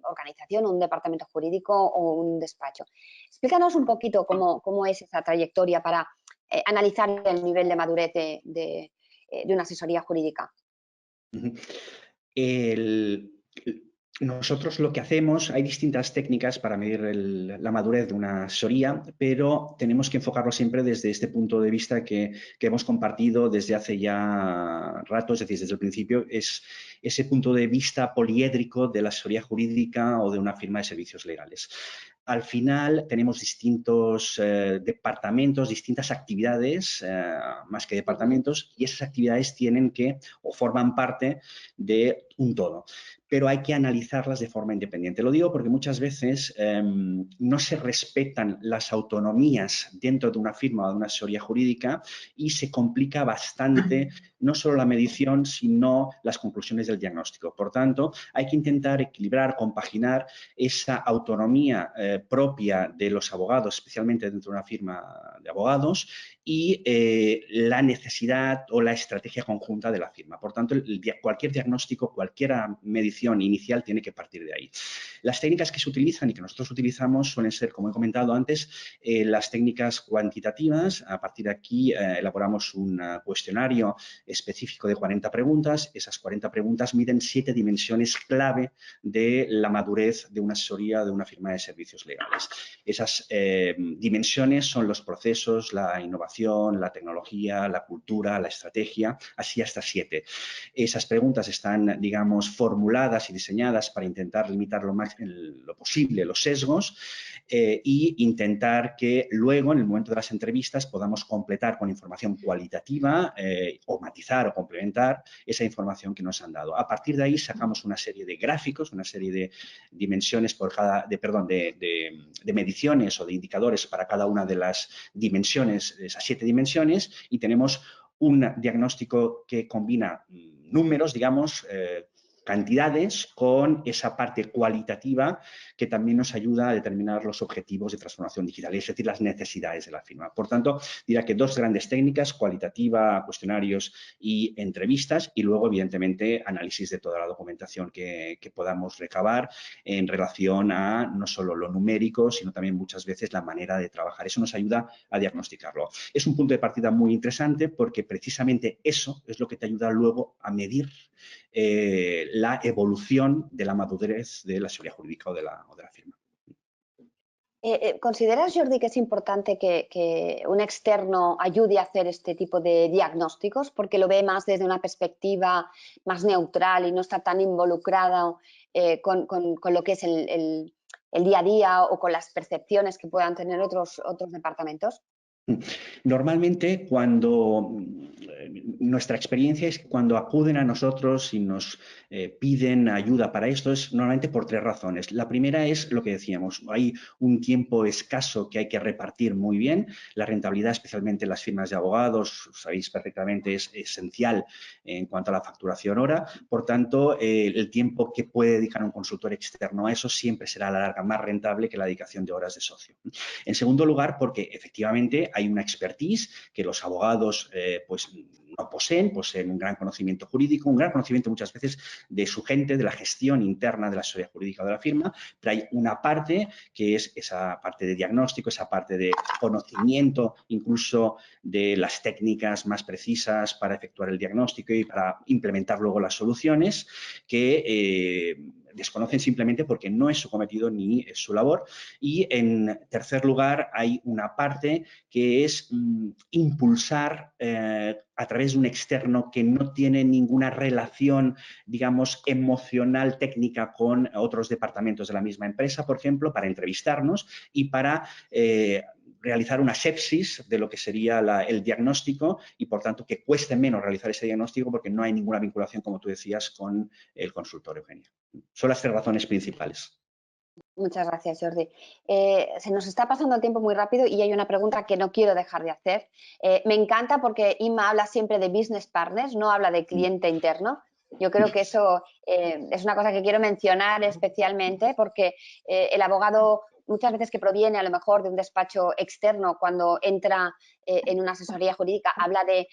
Speaker 2: organización, un departamento jurídico o un despacho. Explícanos un poquito cómo es esa trayectoria para analizar el nivel de madurez de una asesoría jurídica.
Speaker 4: Nosotros lo que hacemos, hay distintas técnicas para medir la madurez de una asesoría, pero tenemos que enfocarlo siempre desde este punto de vista que hemos compartido desde hace ya rato, es decir, desde el principio, es ese punto de vista poliédrico de la asesoría jurídica o de una firma de servicios legales. Al final tenemos distintos departamentos, distintas actividades, más que departamentos, y esas actividades tienen que o forman parte de un todo, pero hay que analizarlas de forma independiente. Lo digo porque muchas veces no se respetan las autonomías dentro de una firma o de una asesoría jurídica y se complica bastante no solo la medición, sino las conclusiones del diagnóstico. Por tanto, hay que intentar equilibrar, compaginar esa autonomía propia de los abogados, especialmente dentro de una firma de abogados, y la necesidad o la estrategia conjunta de la firma. Por tanto, cualquier diagnóstico, cualquier medición inicial tiene que partir de ahí. Las técnicas que se utilizan y que nosotros utilizamos suelen ser, como he comentado antes, las técnicas cuantitativas. A partir de aquí elaboramos un cuestionario específico de 40 preguntas. Esas 40 preguntas miden 7 dimensiones clave de la madurez de una asesoría de una firma de servicios legales. Esas dimensiones son los procesos, la innovación, la tecnología, la cultura, la estrategia, así hasta 7. Esas preguntas están, digamos, formuladas y diseñadas para intentar limitar lo posible los sesgos y intentar que luego, en el momento de las entrevistas, podamos completar con información cualitativa o matizar o complementar esa información que nos han dado. A partir de ahí sacamos una serie de gráficos, una serie de dimensiones de mediciones o de indicadores para cada una de las dimensiones, de esas 7 dimensiones, y tenemos un diagnóstico que combina números, digamos, cantidades con esa parte cualitativa que también nos ayuda a determinar los objetivos de transformación digital, es decir, las necesidades de la firma. Por tanto, diría que dos grandes técnicas, cualitativa, cuestionarios y entrevistas, y luego, evidentemente, análisis de toda la documentación que podamos recabar en relación a no solo lo numérico, sino también muchas veces la manera de trabajar. Eso nos ayuda a diagnosticarlo. Es un punto de partida muy interesante porque precisamente eso es lo que te ayuda luego a medir la evolución de la madurez de la seguridad jurídica o de la firma.
Speaker 2: ¿Consideras, Jordi, que es importante que un externo ayude a hacer este tipo de diagnósticos porque lo ve más desde una perspectiva más neutral y no está tan involucrado con lo que es el día a día o con las percepciones que puedan tener otros departamentos?
Speaker 4: Normalmente, nuestra experiencia es que cuando acuden a nosotros y nos piden ayuda para esto es normalmente por tres razones. La primera es lo que decíamos, hay un tiempo escaso que hay que repartir muy bien. La rentabilidad, especialmente en las firmas de abogados, sabéis perfectamente, es esencial en cuanto a la facturación hora. Por tanto, el tiempo que puede dedicar un consultor externo a eso siempre será a la larga más rentable que la dedicación de horas de socio. En segundo lugar, porque efectivamente hay una expertise que los abogados pues no poseen un gran conocimiento jurídico, un gran conocimiento muchas veces de su gente, de la gestión interna de la seguridad jurídica de la firma, pero hay una parte que es esa parte de diagnóstico, esa parte de conocimiento incluso de las técnicas más precisas para efectuar el diagnóstico y para implementar luego las soluciones que desconocen simplemente porque no es su cometido ni es su labor. Y en tercer lugar, hay una parte que es impulsar a través de un externo que no tiene ninguna relación, digamos, emocional, técnica con otros departamentos de la misma empresa, por ejemplo, para entrevistarnos y para realizar una sepsis de lo que sería el diagnóstico y, por tanto, que cueste menos realizar ese diagnóstico porque no hay ninguna vinculación, como tú decías, con el consultor, Eugenia. Son las tres razones principales.
Speaker 2: Muchas gracias, Jordi. Se nos está pasando el tiempo muy rápido y hay una pregunta que no quiero dejar de hacer. Me encanta porque Inma habla siempre de business partners, no habla de cliente interno. Yo creo que eso es una cosa que quiero mencionar especialmente porque el abogado muchas veces que proviene a lo mejor de un despacho externo cuando entra en una asesoría jurídica habla de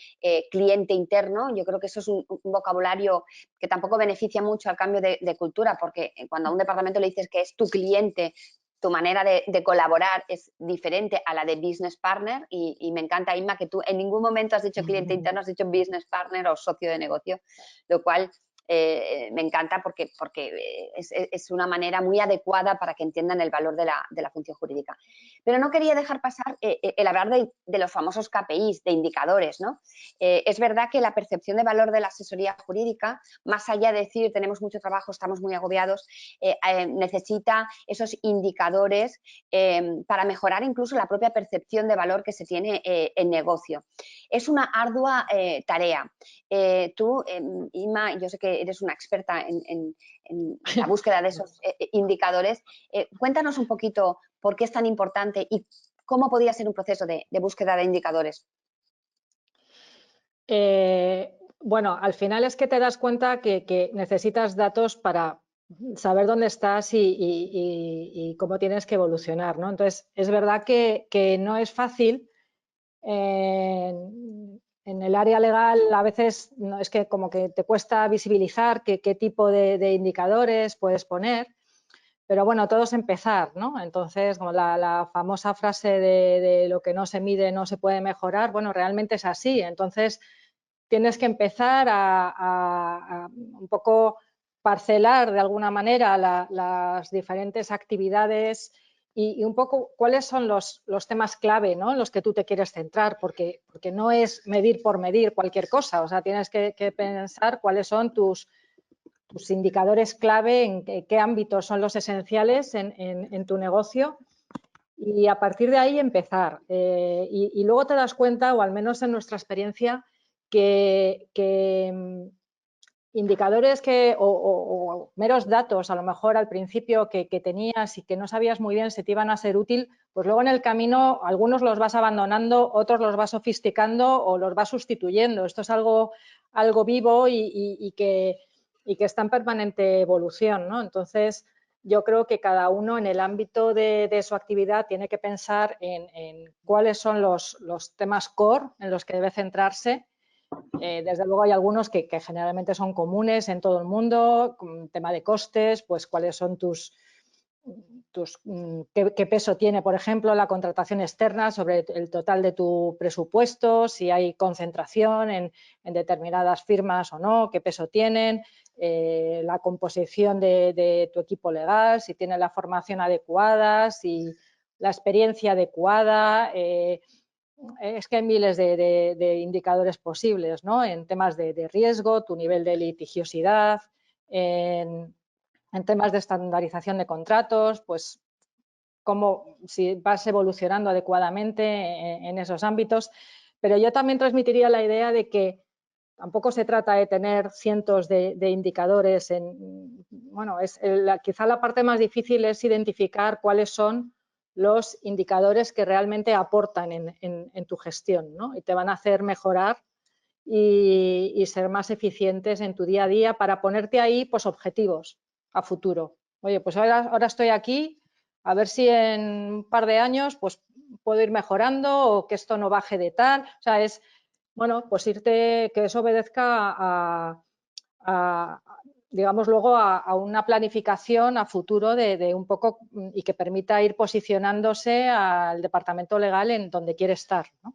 Speaker 2: cliente interno. Yo creo que eso es un vocabulario que tampoco beneficia mucho al cambio de cultura porque cuando a un departamento le dices que es tu cliente, tu manera de colaborar es diferente a la de business partner y me encanta, Inma, que tú en ningún momento has dicho cliente interno, has dicho business partner o socio de negocio, lo cual me encanta porque es una manera muy adecuada para que entiendan el valor de la función jurídica. Pero no quería dejar pasar el hablar de los famosos KPIs, de indicadores, ¿no? Es verdad que la percepción de valor de la asesoría jurídica, más allá de decir tenemos mucho trabajo, estamos muy agobiados, necesita esos indicadores para mejorar incluso la propia percepción de valor que se tiene en negocio. Es una ardua tarea. Tú, Inma, yo sé que eres una experta en la búsqueda de esos indicadores. Cuéntanos un poquito por qué es tan importante y cómo podría ser un proceso de búsqueda de indicadores.
Speaker 3: Bueno, al final es que te das cuenta que necesitas datos para saber dónde estás y cómo tienes que evolucionar, ¿no? Entonces, es verdad que no es fácil. En el área legal a veces no, es que como que te cuesta visibilizar qué tipo de indicadores puedes poner, pero bueno, todo es empezar, ¿no? Entonces, como la famosa frase de lo que no se mide no se puede mejorar, bueno, realmente es así. Entonces, tienes que empezar a un poco parcelar de alguna manera las diferentes actividades y un poco cuáles son los temas clave, ¿no?, en los que tú te quieres centrar, porque no es medir por medir cualquier cosa, o sea, tienes que pensar cuáles son tus indicadores clave, en qué ámbitos son los esenciales en tu negocio y a partir de ahí empezar. Y luego te das cuenta, o al menos en nuestra experiencia, que indicadores o meros datos, a lo mejor al principio que tenías y que no sabías muy bien si te iban a ser útil, pues luego en el camino algunos los vas abandonando, otros los vas sofisticando o los vas sustituyendo. Esto es algo vivo y que y que está en permanente evolución, ¿no? Entonces, yo creo que cada uno en el ámbito de su actividad tiene que pensar en cuáles son los temas core en los que debe centrarse. Desde luego hay algunos que generalmente son comunes en todo el mundo, tema de costes, pues cuáles son qué peso tiene, por ejemplo, la contratación externa sobre el total de tu presupuesto, si hay concentración en determinadas firmas o no, qué peso tienen, la composición de tu equipo legal, si tiene la formación adecuada, si la experiencia adecuada. Es que hay miles de indicadores posibles, ¿no? En temas de riesgo, tu nivel de litigiosidad, en temas de estandarización de contratos, pues si vas evolucionando adecuadamente en esos ámbitos. Pero yo también transmitiría la idea de que tampoco se trata de tener cientos de indicadores. Bueno, quizá la parte más difícil es identificar cuáles son los indicadores que realmente aportan en tu gestión, ¿no? Y te van a hacer mejorar y ser más eficientes en tu día a día para ponerte ahí pues, objetivos a futuro. Oye, pues ahora estoy aquí, a ver si en un par de años pues, puedo ir mejorando o que esto no baje de tal. O sea, es, bueno, pues que eso obedezca digamos, luego a una planificación a futuro de un poco y que permita ir posicionándose al departamento legal en donde quiere estar, ¿no?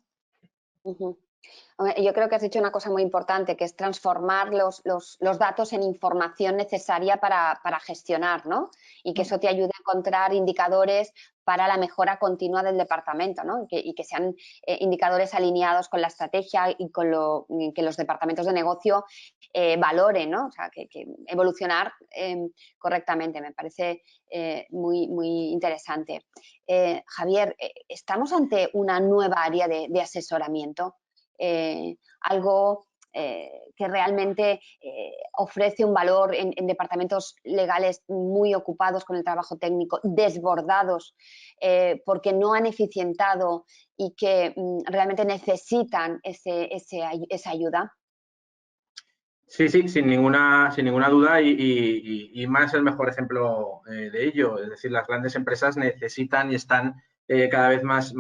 Speaker 2: Yo creo que has dicho una cosa muy importante, que es transformar los datos en información necesaria para gestionar, ¿no? Y que eso te ayude a encontrar indicadores para la mejora continua del departamento, ¿no? Y que sean indicadores alineados con la estrategia y con que los departamentos de negocio valoren, ¿no? O sea, que evolucionar correctamente. Me parece muy, muy interesante. Javier, ¿estamos ante una nueva área de asesoramiento? Algo que realmente ofrece un valor en departamentos legales muy ocupados con el trabajo técnico, desbordados porque no han eficientado y que realmente necesitan esa ayuda.
Speaker 5: Sí, sin ninguna duda y más es el mejor ejemplo de ello. Es decir, las grandes empresas necesitan y están cada vez más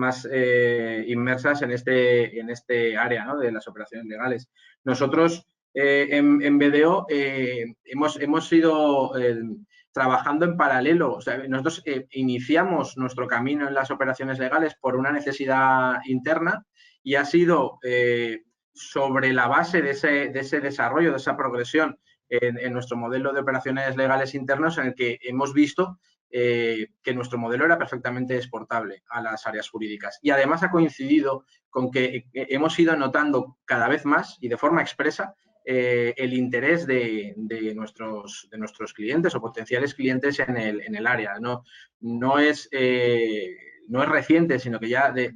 Speaker 5: inmersas en este área, ¿no? De las operaciones legales. Nosotros en BDO hemos ido trabajando en paralelo. O sea, nosotros iniciamos nuestro camino en las operaciones legales por una necesidad interna y ha sido sobre la base de ese desarrollo, de esa progresión en nuestro modelo de operaciones legales internos, en el que hemos visto que nuestro modelo era perfectamente exportable a las áreas jurídicas. Y además ha coincidido con que hemos ido notando cada vez más y de forma expresa el interés de nuestros clientes o potenciales clientes en el área. No es reciente, sino que ya de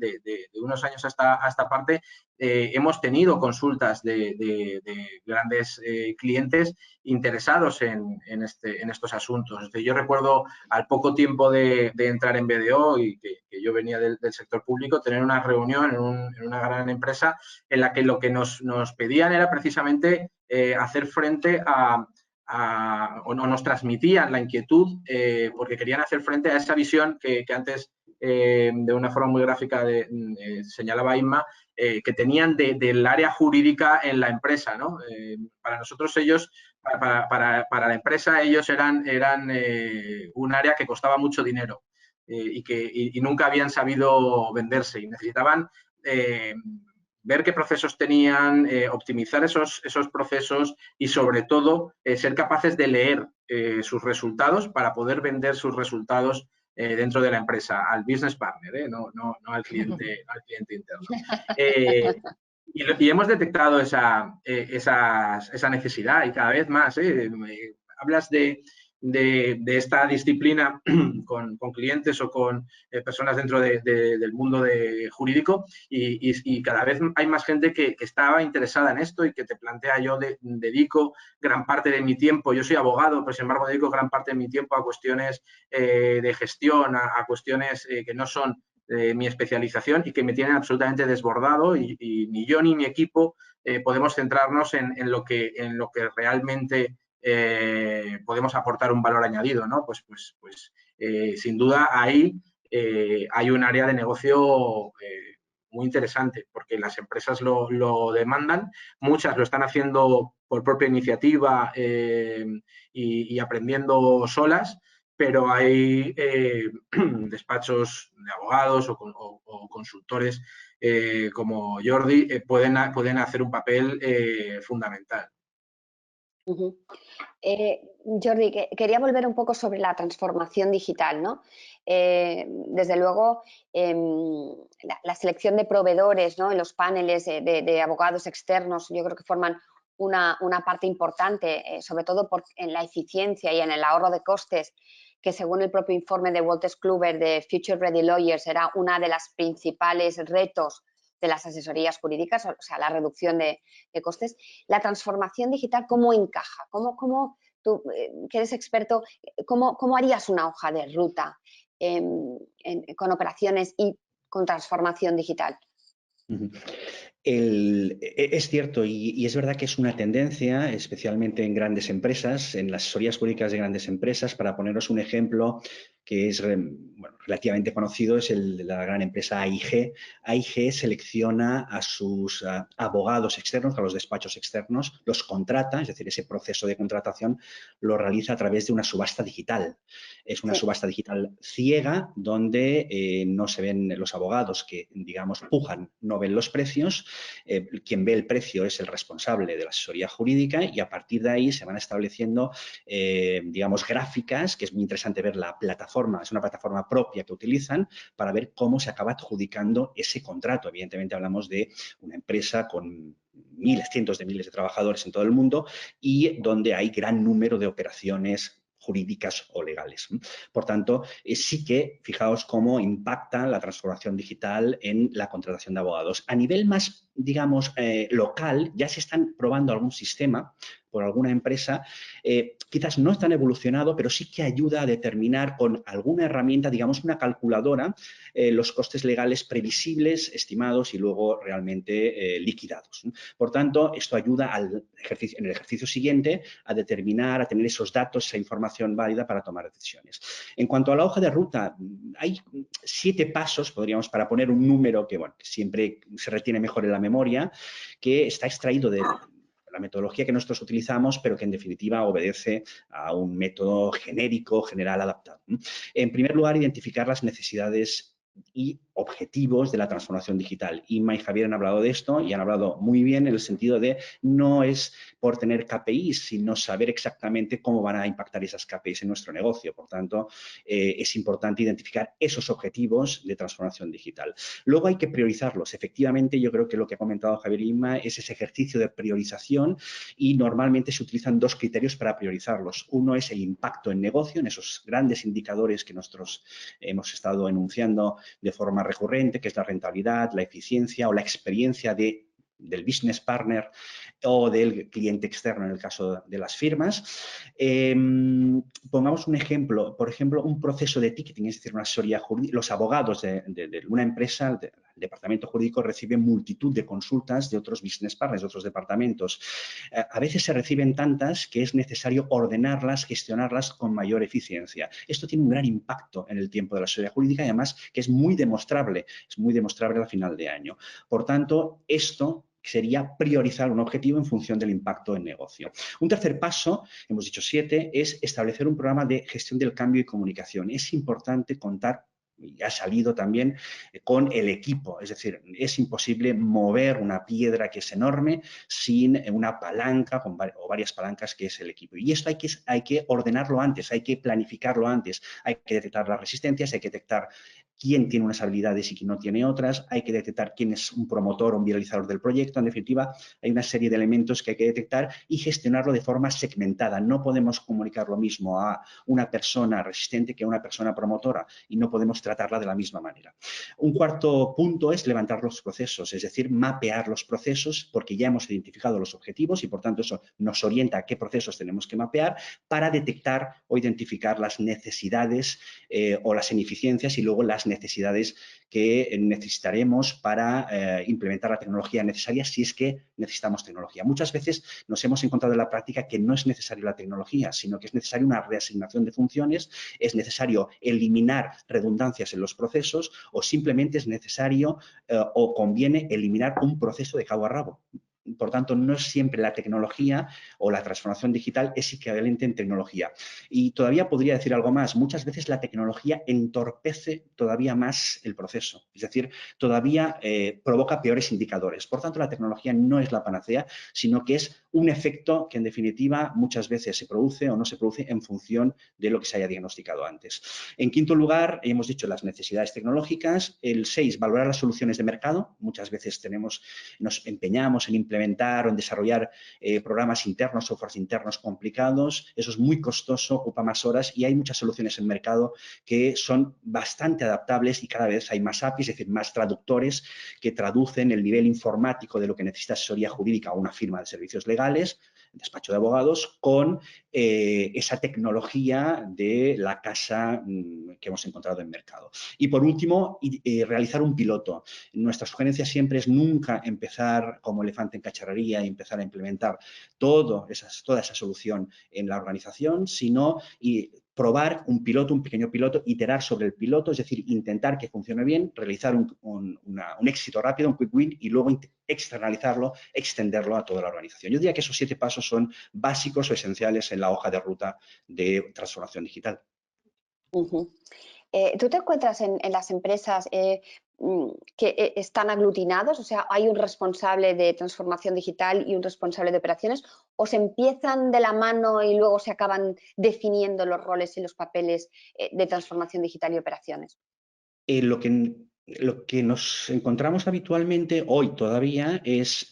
Speaker 5: unos años a esta parte hemos tenido consultas de grandes clientes interesados en estos asuntos. Yo recuerdo al poco tiempo de entrar en BDO y que yo venía del sector público, tener una reunión en una gran empresa en la que lo que nos pedían era precisamente hacer frente o nos transmitían la inquietud porque querían hacer frente a esa visión que antes de una forma muy gráfica señalaba Inma, que tenían del área jurídica en la empresa, ¿no? Para nosotros ellos, para la empresa, ellos eran un área que costaba mucho dinero y nunca habían sabido venderse y necesitaban ver qué procesos tenían, optimizar esos procesos y, sobre todo, ser capaces de leer sus resultados para poder vender sus resultados dentro de la empresa, al business partner, no al cliente interno. Y hemos detectado esa necesidad y cada vez más. Hablas de esta disciplina con clientes o con personas dentro del mundo jurídico y cada vez hay más gente que estaba interesada en esto y que te plantea, yo dedico gran parte de mi tiempo, yo soy abogado, pero sin embargo dedico gran parte de mi tiempo a cuestiones de gestión, a cuestiones que no son mi especialización y que me tienen absolutamente desbordado y ni yo ni mi equipo podemos centrarnos en lo que realmente podemos aportar un valor añadido, ¿no? Pues sin duda ahí hay un área de negocio muy interesante, porque las empresas lo demandan, muchas lo están haciendo por propia iniciativa y aprendiendo solas, pero hay despachos de abogados o consultores como Jordi pueden hacer un papel fundamental.
Speaker 2: Jordi, quería volver un poco sobre la transformación digital, ¿no? Desde luego, la selección de proveedores, ¿no? En los paneles de abogados externos, yo creo que forman una parte importante, sobre todo en la eficiencia y en el ahorro de costes, que según el propio informe de Wolters Kluwer de Future Ready Lawyers era una de las principales retos de las asesorías jurídicas, o sea, la reducción de costes. La transformación digital, ¿cómo encaja? ¿Cómo tú, que eres experto, cómo harías una hoja de ruta con operaciones y con transformación digital?
Speaker 4: Es cierto y es verdad que es una tendencia, especialmente en grandes empresas, en las asesorías jurídicas de grandes empresas. Para poneros un ejemplo que es relativamente conocido, es el de la gran empresa AIG. AIG selecciona a sus abogados externos, a los despachos externos, los contrata, es decir, ese proceso de contratación lo realiza a través de una subasta digital. Es una subasta digital ciega donde no se ven los abogados que, digamos, pujan, no ven los precios. Quien ve el precio es el responsable de la asesoría jurídica y a partir de ahí se van estableciendo, digamos, gráficas, que es muy interesante ver la plataforma, es una plataforma propia que utilizan para ver cómo se acaba adjudicando ese contrato. Evidentemente hablamos de una empresa con miles, cientos de miles de trabajadores en todo el mundo y donde hay gran número de operaciones jurídicas o legales. Por tanto, sí que fijaos cómo impacta la transformación digital en la contratación de abogados. A nivel más, digamos, local, ya se están probando algún sistema por alguna empresa, quizás no es tan evolucionado, pero sí que ayuda a determinar con alguna herramienta, digamos una calculadora, los costes legales previsibles, estimados y luego realmente liquidados. Por tanto, esto ayuda en el ejercicio siguiente a determinar, a tener esos datos, esa información válida para tomar decisiones. En cuanto a la hoja de ruta, hay 7 pasos, podríamos, para poner un número que, bueno, que siempre se retiene mejor en la memoria, que está extraído de la metodología que nosotros utilizamos, pero que en definitiva obedece a un método genérico, general, adaptado. En primer lugar, identificar las necesidades y objetivos de la transformación digital. Inma y Javier han hablado de esto y han hablado muy bien en el sentido de no es por tener KPIs, sino saber exactamente cómo van a impactar esas KPIs en nuestro negocio. Por tanto, es importante identificar esos objetivos de transformación digital. Luego hay que priorizarlos. Efectivamente, yo creo que lo que ha comentado Javier y Inma es ese ejercicio de priorización y normalmente se utilizan 2 criterios para priorizarlos. Uno es el impacto en negocio, en esos grandes indicadores que nosotros hemos estado enunciando de forma recurrente, que es la rentabilidad, la eficiencia o la experiencia del business partner o del cliente externo en el caso de las firmas. Pongamos un ejemplo, por ejemplo, un proceso de ticketing, es decir, una asesoría jurídica. Los abogados de una empresa, el departamento jurídico, reciben multitud de consultas de otros business partners, de otros departamentos. A veces se reciben tantas que es necesario ordenarlas, gestionarlas con mayor eficiencia. Esto tiene un gran impacto en el tiempo de la asesoría jurídica y además que es muy demostrable al final de año. Por tanto, esto sería priorizar un objetivo en función del impacto en negocio. Un tercer paso, hemos dicho 7, es establecer un programa de gestión del cambio y comunicación. Es importante contar, y ha salido también, con el equipo. Es decir, es imposible mover una piedra que es enorme sin una palanca o varias palancas que es el equipo. Y esto hay que ordenarlo antes, hay que planificarlo antes, hay que detectar las resistencias, hay que detectar quién tiene unas habilidades y quién no tiene otras, hay que detectar quién es un promotor o un viralizador del proyecto. En definitiva, hay una serie de elementos que hay que detectar y gestionarlo de forma segmentada. No podemos comunicar lo mismo a una persona resistente que a una persona promotora y no podemos tratarla de la misma manera. Un cuarto punto es levantar los procesos, es decir, mapear los procesos, porque ya hemos identificado los objetivos y, por tanto, eso nos orienta a qué procesos tenemos que mapear para detectar o identificar las necesidades o las ineficiencias y luego las las necesidades que necesitaremos para implementar la tecnología necesaria si es que necesitamos tecnología. Muchas veces nos hemos encontrado en la práctica que no es necesaria la tecnología, sino que es necesaria una reasignación de funciones, es necesario eliminar redundancias en los procesos o simplemente es necesario o conviene eliminar un proceso de cabo a rabo. Por tanto, no es siempre la tecnología o la transformación digital es equivalente en tecnología. Y todavía podría decir algo más. Muchas veces la tecnología entorpece todavía más el proceso. Es decir, todavía provoca peores indicadores. Por tanto, la tecnología no es la panacea, sino que es un efecto que, en definitiva, muchas veces se produce o no se produce en función de lo que se haya diagnosticado antes. En quinto lugar, hemos dicho las necesidades tecnológicas. El 6, valorar las soluciones de mercado. Muchas veces nos empeñamos en implementar o en desarrollar programas internos, softwares internos complicados. Eso es muy costoso, ocupa más horas y hay muchas soluciones en mercado que son bastante adaptables y cada vez hay más APIs, es decir, más traductores que traducen el nivel informático de lo que necesita asesoría jurídica o una firma de servicios legales, despacho de abogados, con esa tecnología de la casa que hemos encontrado en mercado. Y por último, realizar un piloto. Nuestra sugerencia siempre es nunca empezar como elefante en cacharrería y empezar a implementar toda esa solución en la organización, sino probar un piloto, un pequeño piloto, iterar sobre el piloto, es decir, intentar que funcione bien, realizar un éxito rápido, un quick win y luego externalizarlo, extenderlo a toda la organización. Yo diría que esos 7 pasos son básicos o esenciales en la hoja de ruta de transformación digital.
Speaker 2: ¿Tú te encuentras en las empresas que están aglutinados? O sea, ¿hay un responsable de transformación digital y un responsable de operaciones? ¿O se empiezan de la mano y luego se acaban definiendo los roles y los papeles de transformación digital y operaciones?
Speaker 4: Lo que nos encontramos habitualmente hoy todavía es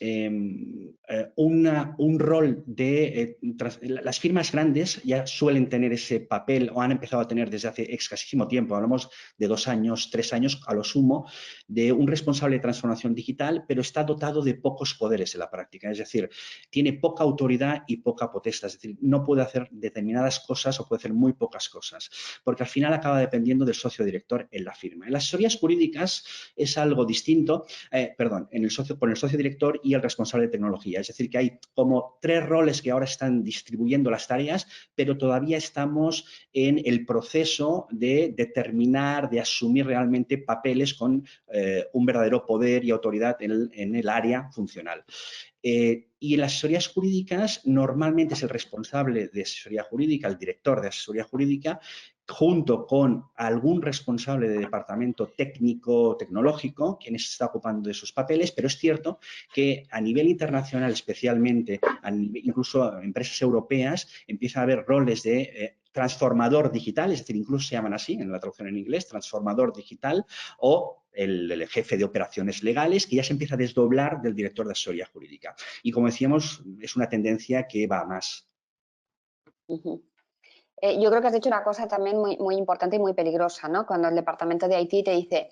Speaker 4: un rol de... las firmas grandes ya suelen tener ese papel o han empezado a tener desde hace escasísimo tiempo, hablamos de 2 años, 3 años a lo sumo, de un responsable de transformación digital, pero está dotado de pocos poderes en la práctica, es decir, tiene poca autoridad y poca potestad, es decir, no puede hacer determinadas cosas o puede hacer muy pocas cosas, porque al final acaba dependiendo del socio director en la firma. En las asesorías jurídicas es algo distinto, con el socio director y el responsable de tecnología. Es decir, que hay como 3 roles que ahora están distribuyendo las tareas, pero todavía estamos en el proceso de determinar, de asumir realmente papeles con un verdadero poder y autoridad en el área funcional. Y en las asesorías jurídicas normalmente es el responsable de asesoría jurídica, el director de asesoría jurídica, junto con algún responsable de departamento técnico tecnológico, quien se está ocupando de sus papeles, pero es cierto que a nivel internacional, especialmente, incluso empresas europeas, empieza a haber roles de transformador digital, es decir, incluso se llaman así en la traducción en inglés, transformador digital, o el jefe de operaciones legales, que ya se empieza a desdoblar del director de asesoría jurídica. Y como decíamos, es una tendencia que va a más.
Speaker 2: Yo creo que has dicho una cosa también muy, muy importante y muy peligrosa, ¿no? Cuando el departamento de IT te dice,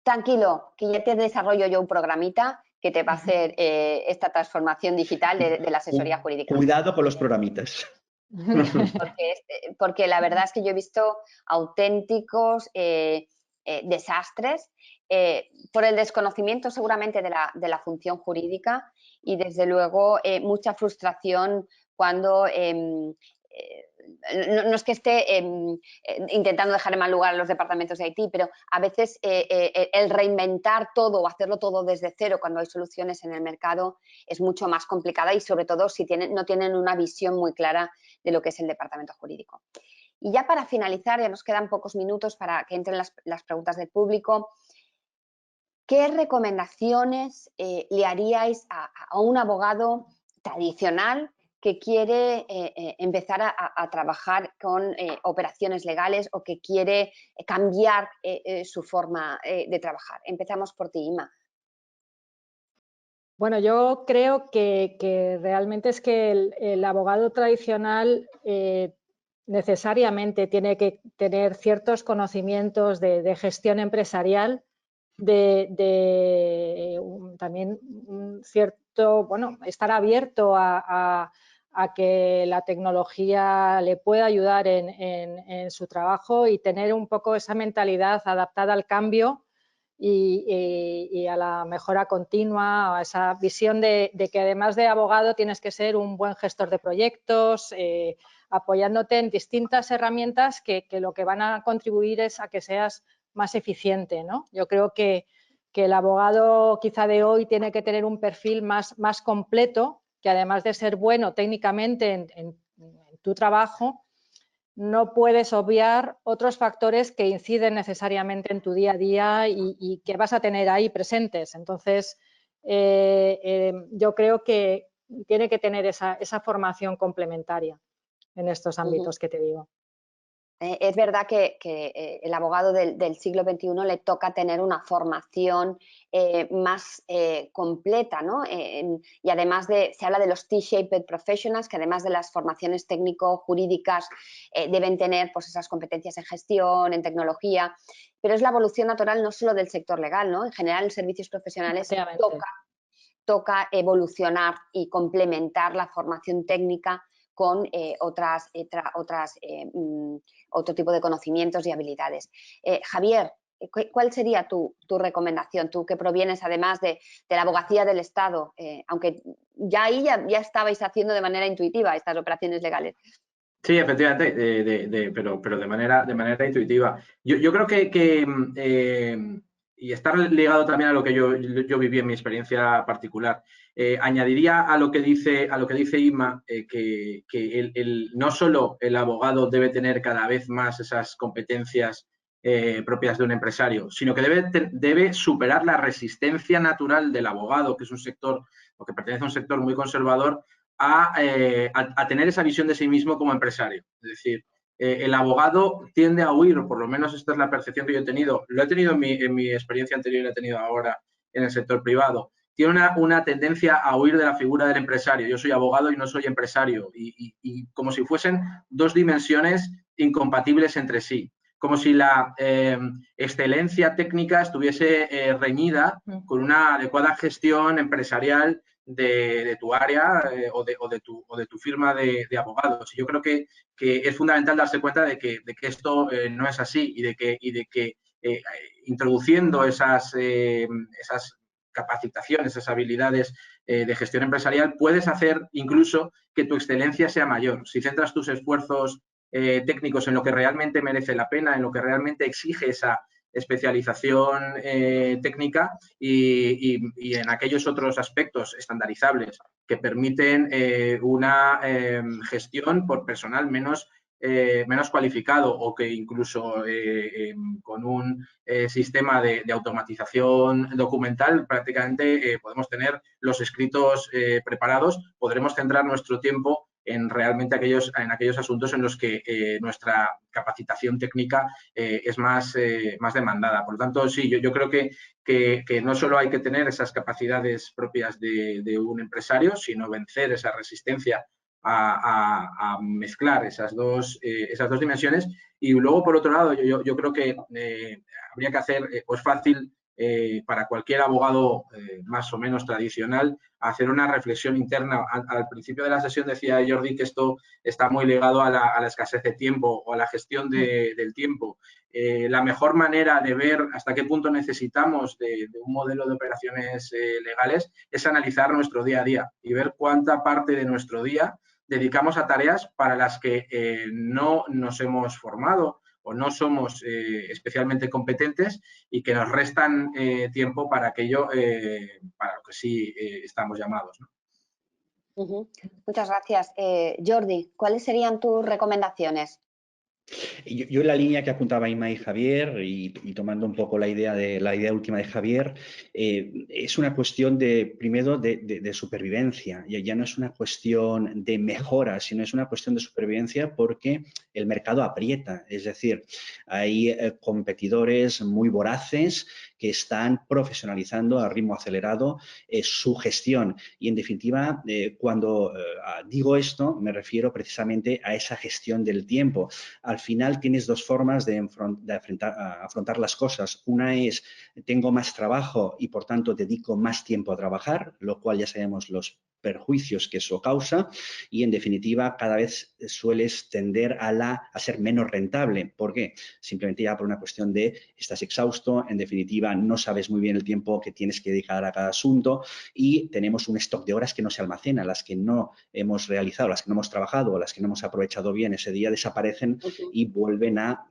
Speaker 2: tranquilo, que ya te desarrollo yo un programita que te va a hacer esta transformación digital de la asesoría jurídica.
Speaker 4: Cuidado con los programitas.
Speaker 2: Porque la verdad es que yo he visto auténticos desastres por el desconocimiento seguramente de la función jurídica y desde luego mucha frustración cuando no es que esté intentando dejar en mal lugar a los departamentos de IT, pero a veces el reinventar todo o hacerlo todo desde cero cuando hay soluciones en el mercado es mucho más complicada y sobre todo si no tienen una visión muy clara de lo que es el departamento jurídico. Y ya para finalizar, ya nos quedan pocos minutos para que entren las preguntas del público. ¿Qué recomendaciones le haríais a un abogado tradicional que quiere empezar a trabajar con operaciones legales o que quiere cambiar su forma de trabajar? Empezamos por ti, Ima.
Speaker 3: Bueno, yo creo que realmente es que el abogado tradicional necesariamente tiene que tener ciertos conocimientos de gestión empresarial, también un cierto, bueno, estar abierto a a que la tecnología le pueda ayudar en su trabajo y tener un poco esa mentalidad adaptada al cambio y a la mejora continua, a esa visión de que además de abogado tienes que ser un buen gestor de proyectos, apoyándote en distintas herramientas que lo que van a contribuir es a que seas más eficiente, ¿no? Yo creo que el abogado quizá de hoy tiene que tener un perfil más completo, que además de ser bueno técnicamente en tu trabajo, no puedes obviar otros factores que inciden necesariamente en tu día a día y que vas a tener ahí presentes. Entonces, yo creo que tiene que tener esa formación complementaria en estos ámbitos que te digo.
Speaker 2: Es verdad que el abogado del siglo XXI le toca tener una formación más completa, ¿no? Y además se habla de los T-shaped professionals, que además de las formaciones técnico-jurídicas deben tener pues, esas competencias en gestión, en tecnología, pero es la evolución natural no solo del sector legal, ¿no? En general, en servicios profesionales toca evolucionar y complementar la formación técnica con otro tipo de conocimientos y habilidades. Javier, ¿cuál sería tu recomendación? Tú que provienes además de la abogacía del Estado, aunque ya ahí ya estabais haciendo de manera intuitiva estas operaciones legales.
Speaker 5: Sí, efectivamente, pero de manera intuitiva. Yo creo que y está ligado también a lo que yo viví en mi experiencia particular. Añadiría a lo que dice Inma que no solo el abogado debe tener cada vez más esas competencias propias de un empresario, sino que debe superar la resistencia natural del abogado, que es un sector o que pertenece a un sector muy conservador, a tener esa visión de sí mismo como empresario. Es decir, el abogado tiende a huir, o por lo menos esta es la percepción que yo he tenido, lo he tenido en mi experiencia anterior y lo he tenido ahora en el sector privado, tiene una tendencia a huir de la figura del empresario. Yo soy abogado y no soy empresario, y como si fuesen dos dimensiones incompatibles entre sí, como si la excelencia técnica estuviese reñida con una adecuada gestión empresarial de tu área o de tu firma de abogados. Yo creo que es fundamental darse cuenta de que esto no es así y de que introduciendo esas capacitaciones, esas habilidades de gestión empresarial, puedes hacer incluso que tu excelencia sea mayor. Si centras tus esfuerzos técnicos en lo que realmente merece la pena, en lo que realmente exige esa especialización técnica y en aquellos otros aspectos estandarizables que permiten una gestión por personal menos cualificado o que incluso con un sistema de automatización documental prácticamente podemos tener los escritos preparados, podremos centrar nuestro tiempo en realmente en aquellos asuntos en los que nuestra capacitación técnica es más demandada. Por lo tanto, sí, yo creo que no solo hay que tener esas capacidades propias de un empresario, sino vencer esa resistencia a mezclar esas dos dimensiones. Y luego, por otro lado, yo creo que habría que hacer, pues fácil para cualquier abogado más o menos tradicional, hacer una reflexión interna. Al principio de la sesión decía Jordi que esto está muy ligado a la escasez de tiempo o a la gestión del tiempo. La mejor manera de ver hasta qué punto necesitamos de un modelo de operaciones legales es analizar nuestro día a día y ver cuánta parte de nuestro día dedicamos a tareas para las que no nos hemos formado o no somos especialmente competentes y que nos restan tiempo para aquello para lo que sí estamos llamados, ¿no?
Speaker 2: Muchas gracias. Jordi, ¿cuáles serían tus recomendaciones?
Speaker 4: Yo en la línea que apuntaba Inma y Javier y tomando un poco la idea última de Javier, es una cuestión primero de supervivencia. Ya no es una cuestión de mejora, sino es una cuestión de supervivencia porque el mercado aprieta. Es decir, hay competidores muy voraces que están profesionalizando a ritmo acelerado su gestión. Y en definitiva, cuando digo esto, me refiero precisamente a esa gestión del tiempo. Al final tienes dos formas de afrontar las cosas. Una es, tengo más trabajo y por tanto dedico más tiempo a trabajar, lo cual ya sabemos los perjuicios que eso causa y, en definitiva, cada vez sueles tender a ser menos rentable. ¿Por qué? Simplemente ya por una cuestión de estás exhausto, en definitiva, no sabes muy bien el tiempo que tienes que dedicar a cada asunto y tenemos un stock de horas que no se almacena, las que no hemos realizado, las que no hemos trabajado o las que no hemos aprovechado bien ese día desaparecen y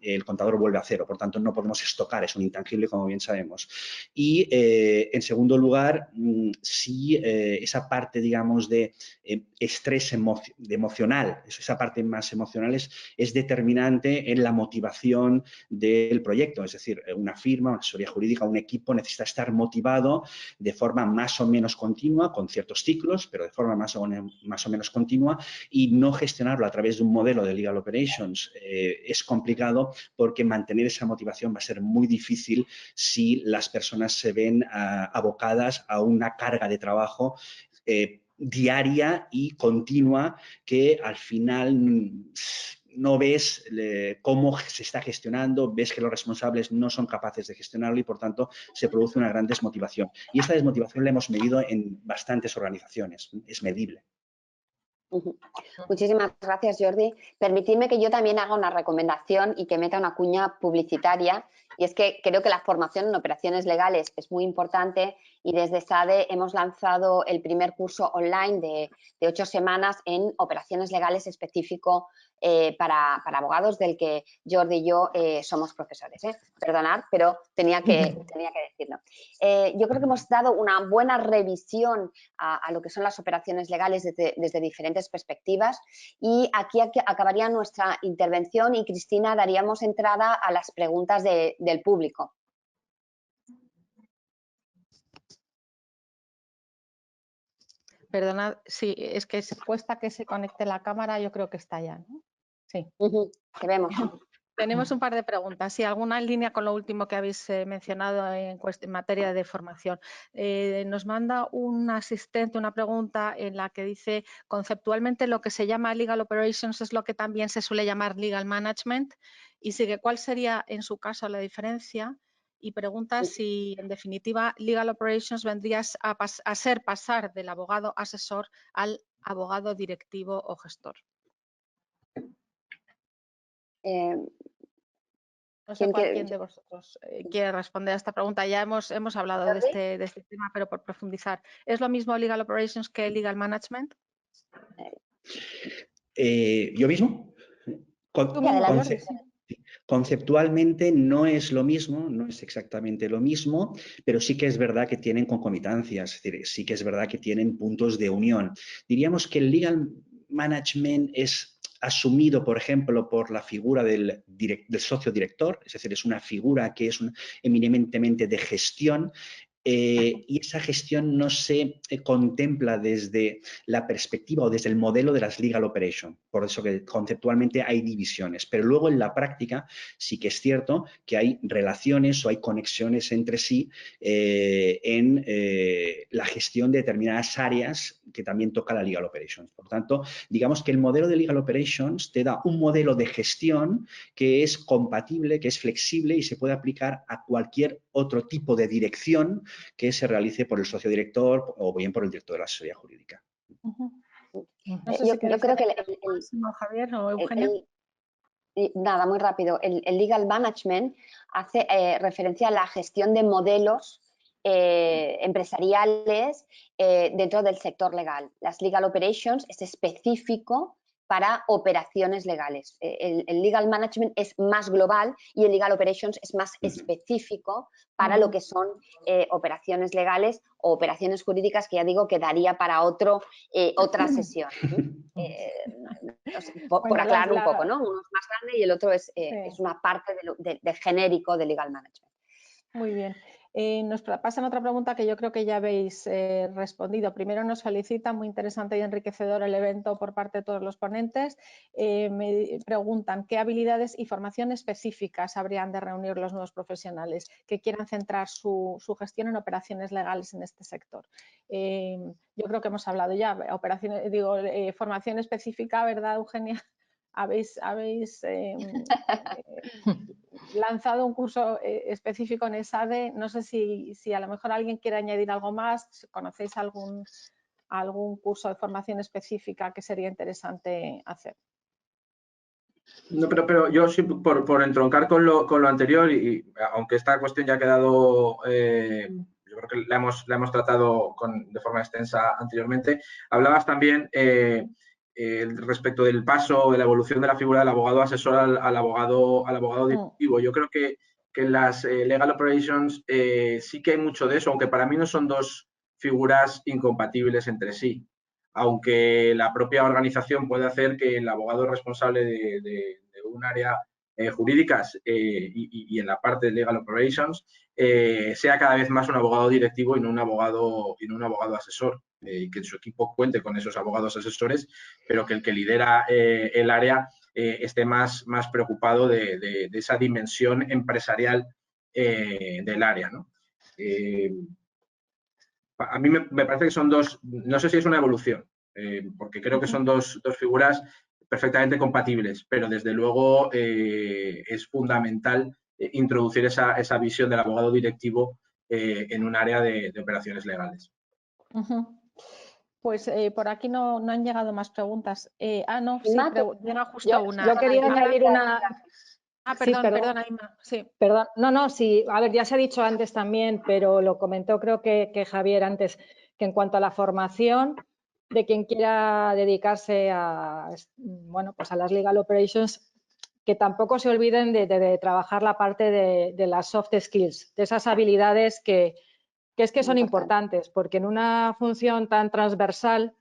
Speaker 4: el contador vuelve a cero. Por tanto, no podemos estocar, es un intangible, como bien sabemos. Y, en segundo lugar, si esa parte, digamos, de estrés emocional, esa parte más emocional es determinante en la motivación del proyecto. Es decir, una firma, una asesoría jurídica, un equipo necesita estar motivado de forma más o menos continua, con ciertos ciclos, pero de forma más o menos continua, y no gestionarlo a través de un modelo de Legal Operations es complicado, porque mantener esa motivación va a ser muy difícil si las personas se ven abocadas a una carga de trabajo diaria y continua que al final no ves cómo se está gestionando, ves que los responsables no son capaces de gestionarlo y, por tanto, se produce una gran desmotivación. Y esta desmotivación la hemos medido en bastantes organizaciones, es medible.
Speaker 2: Muchísimas gracias, Jordi. Permitidme que yo también haga una recomendación y que meta una cuña publicitaria, y es que creo que la formación en operaciones legales es muy importante y desde SADE hemos lanzado el primer curso online de 8 semanas en operaciones legales específico para abogados, del que Jordi y yo somos profesores. Perdonad, pero tenía que decirlo. Yo creo que hemos dado una buena revisión a lo que son las operaciones legales desde diferentes perspectivas, y aquí acabaría nuestra intervención y, Cristina, daríamos entrada a las preguntas del público.
Speaker 1: Perdonad, sí, es que cuesta que se conecte la cámara, yo creo que está ya, ¿no? Sí.
Speaker 2: Te vemos.
Speaker 1: Tenemos un par de preguntas, sí, alguna en línea con lo último que habéis mencionado en materia de formación. Nos manda un asistente una pregunta en la que dice: conceptualmente lo que se llama Legal Operations es lo que también se suele llamar Legal Management, y sigue cuál sería en su caso la diferencia, y pregunta si en definitiva Legal Operations vendría a ser pasar del abogado asesor al abogado directivo o gestor. No sé quién de vosotros quiere responder a esta pregunta. Ya hemos hablado de este tema, pero por profundizar. ¿Es lo mismo Legal Operations que Legal Management?
Speaker 4: ¿Yo mismo? Conceptualmente no es lo mismo, no es exactamente lo mismo, pero sí que es verdad que tienen concomitancias, es decir, sí que es verdad que tienen puntos de unión. Diríamos que el Legal Management es asumido, por ejemplo, por la figura del socio director, es decir, es una figura que es eminentemente de gestión. Y esa gestión no se contempla desde la perspectiva o desde el modelo de las Legal Operations. Por eso que conceptualmente hay divisiones. Pero luego en la práctica sí que es cierto que hay relaciones o hay conexiones entre sí en la gestión de determinadas áreas que también toca la Legal Operations. Por tanto, digamos que el modelo de Legal Operations te da un modelo de gestión que es compatible, que es flexible y se puede aplicar a cualquier otro tipo de dirección que se realice por el socio director o bien por el director de la asesoría jurídica.
Speaker 1: No sé si
Speaker 2: yo creo que
Speaker 1: Javier o Eugenia.
Speaker 2: Nada, muy rápido. El Legal Management hace referencia a la gestión de modelos empresariales dentro del sector legal. Las Legal Operations es específico para operaciones legales. El Legal Management es más global y el Legal Operations es más específico para lo que son operaciones legales o operaciones jurídicas, que ya digo que daría para otra sesión. No sé, por aclarar un poco, ¿no? Uno es más grande y el otro es una parte de genérico de Legal Management.
Speaker 1: Muy bien. Nos pasan otra pregunta que yo creo que ya habéis respondido. Primero, nos felicitan, muy interesante y enriquecedor el evento por parte de todos los ponentes. Me preguntan qué habilidades y formación específicas habrían de reunir los nuevos profesionales que quieran centrar su gestión en operaciones legales en este sector. Yo creo que hemos hablado ya, formación específica, ¿verdad, Eugenia? Habéis lanzado un curso específico en ESADE. No sé si a lo mejor alguien quiere añadir algo más, si conocéis algún algún curso de formación específica que sería interesante hacer.
Speaker 5: No, pero yo sí, por entroncar con lo anterior, y aunque esta cuestión ya ha quedado, yo creo que la hemos tratado de forma extensa anteriormente, hablabas también respecto del paso, de la evolución de la figura del abogado asesor al abogado directivo. Yo creo que en las legal operations sí que hay mucho de eso, aunque para mí no son dos figuras incompatibles entre sí. Aunque la propia organización puede hacer que el abogado responsable de un área jurídica y en la parte de legal operations sea cada vez más un abogado directivo y no un abogado asesor, y que su equipo cuente con esos abogados asesores, pero que el que lidera el área esté más preocupado de esa dimensión empresarial del área, ¿no? A mí me parece que son dos, no sé si es una evolución, porque creo que son dos figuras perfectamente compatibles, pero desde luego es fundamental introducir esa visión del abogado directivo en un área de operaciones legales.
Speaker 1: Pues por aquí no han llegado más preguntas. No, sí, llega justo
Speaker 3: yo,
Speaker 1: una.
Speaker 3: Yo quería añadir una...
Speaker 1: Perdón,
Speaker 3: sí,
Speaker 1: perdona, Inma. Sí.
Speaker 3: Perdón, no, sí, a ver, ya se ha dicho antes también, pero lo comentó creo que Javier antes, que en cuanto a la formación de quien quiera dedicarse a, bueno, pues a las legal operations, que tampoco se olviden de trabajar la parte de las soft skills, de esas habilidades que son importantes, porque en una función tan transversal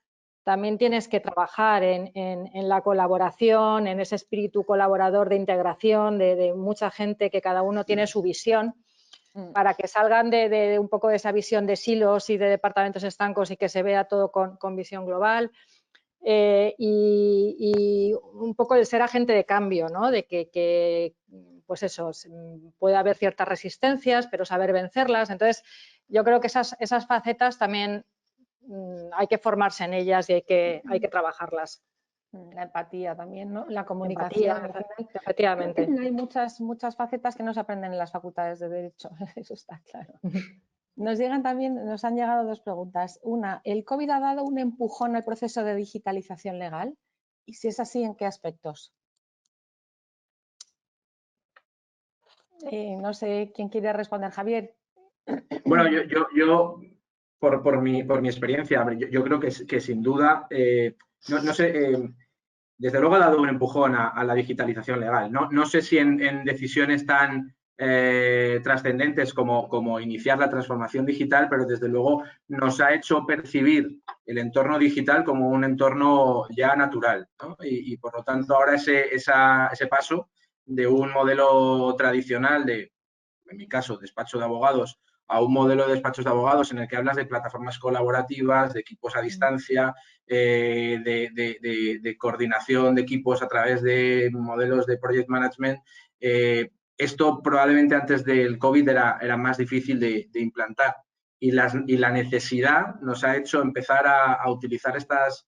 Speaker 3: también tienes que trabajar en la colaboración, en ese espíritu colaborador de integración de mucha gente que cada uno tiene su visión, para que salgan de un poco de esa visión de silos y de departamentos estancos y que se vea todo con visión global. Y un poco el ser agente de cambio, ¿no? De que pues eso, puede haber ciertas resistencias, pero saber vencerlas. Entonces, yo creo que esas facetas también hay que formarse en ellas y hay que trabajarlas.
Speaker 1: La empatía también, ¿no? La comunicación.
Speaker 3: Empatía, efectivamente.
Speaker 1: Hay muchas facetas que no se aprenden en las facultades de Derecho, eso está claro. Nos han llegado dos preguntas. Una, ¿el COVID ha dado un empujón al proceso de digitalización legal? Y si es así, ¿en qué aspectos? No sé quién quiere responder, Javier.
Speaker 5: Bueno, yo por mi experiencia, yo creo que sin duda, no sé, desde luego ha dado un empujón a la digitalización legal. No sé si en decisiones tan trascendentes como iniciar la transformación digital, pero desde luego nos ha hecho percibir el entorno digital como un entorno ya natural, ¿no? Y por lo tanto ahora ese paso de un modelo tradicional en mi caso, despacho de abogados, a un modelo de despachos de abogados en el que hablas de plataformas colaborativas, de equipos a distancia, de coordinación de equipos a través de modelos de project management. Esto probablemente antes del COVID era más difícil de implantar y la necesidad nos ha hecho empezar a utilizar estas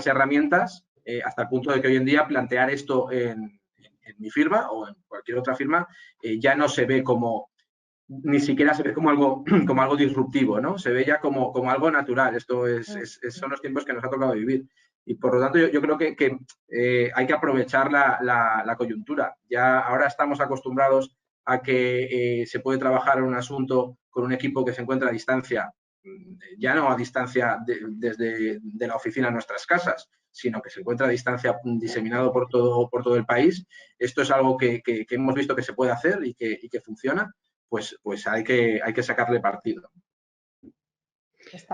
Speaker 5: herramientas hasta el punto de que hoy en día plantear esto en mi firma o en cualquier otra firma ya no se ve ni siquiera se ve como algo disruptivo, ¿no? Se ve ya como algo natural. Esto son los tiempos que nos ha tocado vivir. Y por lo tanto yo creo que hay que aprovechar la coyuntura. Ya ahora estamos acostumbrados a que se puede trabajar en un asunto con un equipo que se encuentra a distancia, ya no a distancia desde la oficina a nuestras casas, sino que se encuentra a distancia diseminado por todo el país. Esto es algo que hemos visto que se puede hacer y que funciona, pues hay que sacarle partido.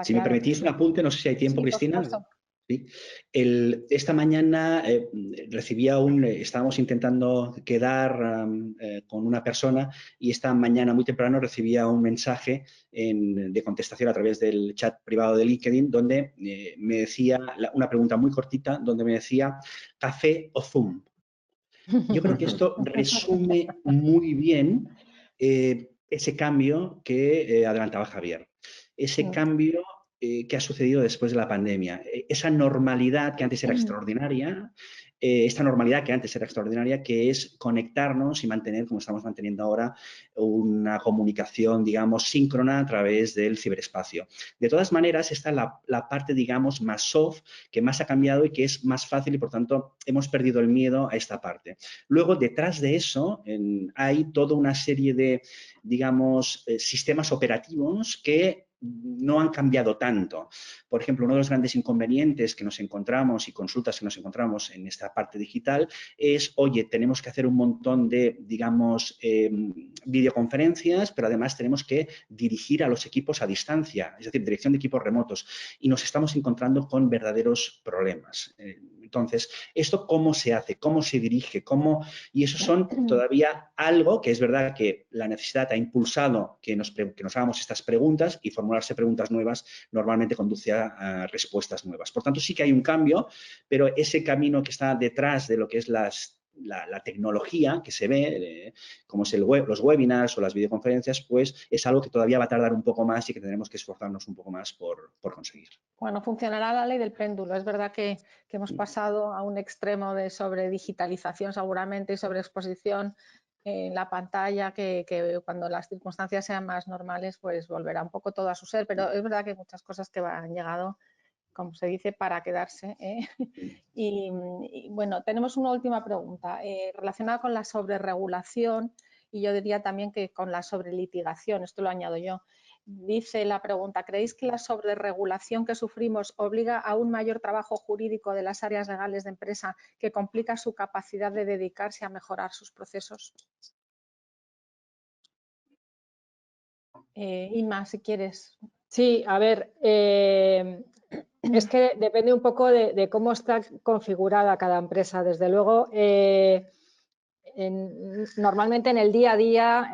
Speaker 4: Si me permitís un apunte, no sé si hay tiempo, sí, Cristina. Sí. Esta mañana estábamos intentando quedar con una persona y esta mañana muy temprano recibía un mensaje de contestación a través del chat privado de LinkedIn donde me decía una pregunta muy cortita, donde me decía ¿café o Zoom? Yo creo que esto resume muy bien ese cambio que adelantaba Javier. Ese cambio que ha sucedido después de la pandemia. Esa normalidad que antes era extraordinaria, esta normalidad que antes era extraordinaria, que es conectarnos y mantener, como estamos manteniendo ahora, una comunicación, digamos, síncrona a través del ciberespacio. De todas maneras, está la parte, digamos, más soft, que más ha cambiado y que es más fácil y, por tanto, hemos perdido el miedo a esta parte. Luego, detrás de eso, hay toda una serie de, digamos, sistemas operativos que no han cambiado tanto. Por ejemplo, uno de los grandes inconvenientes que nos encontramos y consultas que nos encontramos en esta parte digital es, oye, tenemos que hacer un montón de, digamos, videoconferencias, pero además tenemos que dirigir a los equipos a distancia, es decir, dirección de equipos remotos, y nos estamos encontrando con verdaderos problemas. Entonces, ¿esto cómo se hace? ¿Cómo se dirige? ¿Cómo? Y eso son todavía algo que es verdad que la necesidad ha impulsado que nos hagamos estas preguntas, y formularse preguntas nuevas normalmente conduce a respuestas nuevas. Por tanto, sí que hay un cambio, pero ese camino que está detrás de lo que es la tecnología que se ve, como es los webinars o las videoconferencias, pues es algo que todavía va a tardar un poco más y que tendremos que esforzarnos un poco más por conseguir.
Speaker 1: Bueno, funcionará la ley del péndulo. Es verdad que hemos pasado a un extremo de sobredigitalización seguramente y sobreexposición en la pantalla, que cuando las circunstancias sean más normales, pues volverá un poco todo a su ser. Pero es verdad que hay muchas cosas que han llegado, como se dice, para quedarse. Y bueno, tenemos una última pregunta relacionada con la sobreregulación, y yo diría también que con la sobrelitigación, esto lo añado yo. Dice la pregunta, ¿creéis que la sobreregulación que sufrimos obliga a un mayor trabajo jurídico de las áreas legales de empresa que complica su capacidad de dedicarse a mejorar sus procesos? Inma, si quieres.
Speaker 3: Sí, a ver, es que depende un poco de cómo está configurada cada empresa. Desde luego, normalmente en el día a día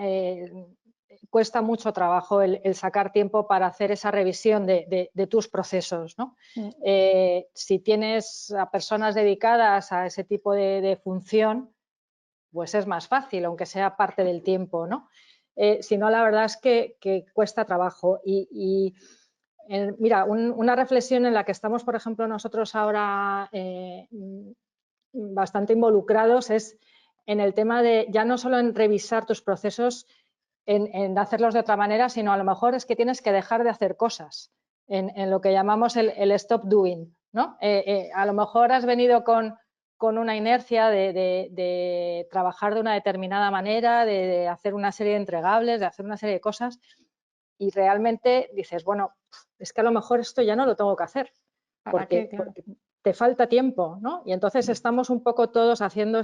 Speaker 3: cuesta mucho trabajo el sacar tiempo para hacer esa revisión de tus procesos, ¿no? Si tienes a personas dedicadas a ese tipo de función, pues es más fácil, aunque sea parte del tiempo, ¿no? Si no, la verdad es que cuesta trabajo. Mira, una reflexión en la que estamos, por ejemplo, nosotros ahora bastante involucrados es en el tema de ya no solo en revisar tus procesos, en hacerlos de otra manera, sino a lo mejor es que tienes que dejar de hacer cosas en lo que llamamos el stop doing, ¿no? A lo mejor has venido con una inercia de trabajar de una determinada manera, de hacer una serie de entregables, de hacer una serie de cosas, y realmente dices, bueno, es que a lo mejor esto ya no lo tengo que hacer, porque te falta tiempo, ¿no? Y entonces estamos un poco todos haciendo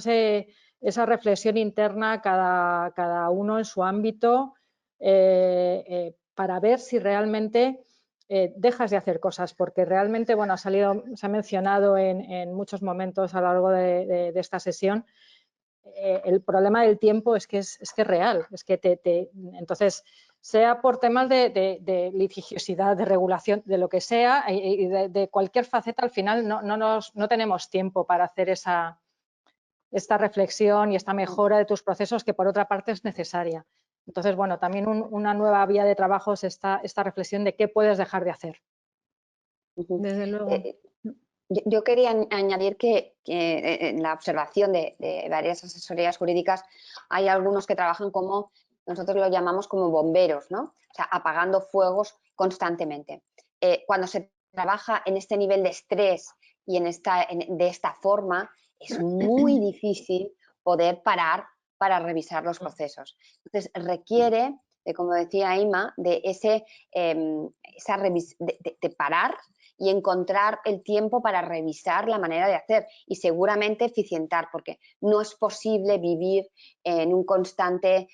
Speaker 3: esa reflexión interna, cada uno en su ámbito, para ver si realmente dejas de hacer cosas, porque realmente, bueno, se ha mencionado en muchos momentos a lo largo de esta sesión, el problema del tiempo es que es real, es que entonces, sea por temas de litigiosidad, de regulación, de lo que sea, y de cualquier faceta, al final no tenemos tiempo para hacer esta reflexión y esta mejora de tus procesos, que por otra parte es necesaria. Entonces, bueno, también una nueva vía de trabajo es esta reflexión de qué puedes dejar de hacer.
Speaker 1: Desde luego.
Speaker 2: Yo quería añadir que en la observación de varias asesorías jurídicas hay algunos que trabajan como, nosotros lo llamamos como bomberos, ¿no? O sea, apagando fuegos constantemente. Cuando se trabaja en este nivel de estrés y de esta forma, es muy difícil poder parar para revisar los procesos. Entonces, requiere, como decía Inma, de parar y encontrar el tiempo para revisar la manera de hacer y seguramente eficientar, porque no es posible vivir en un constante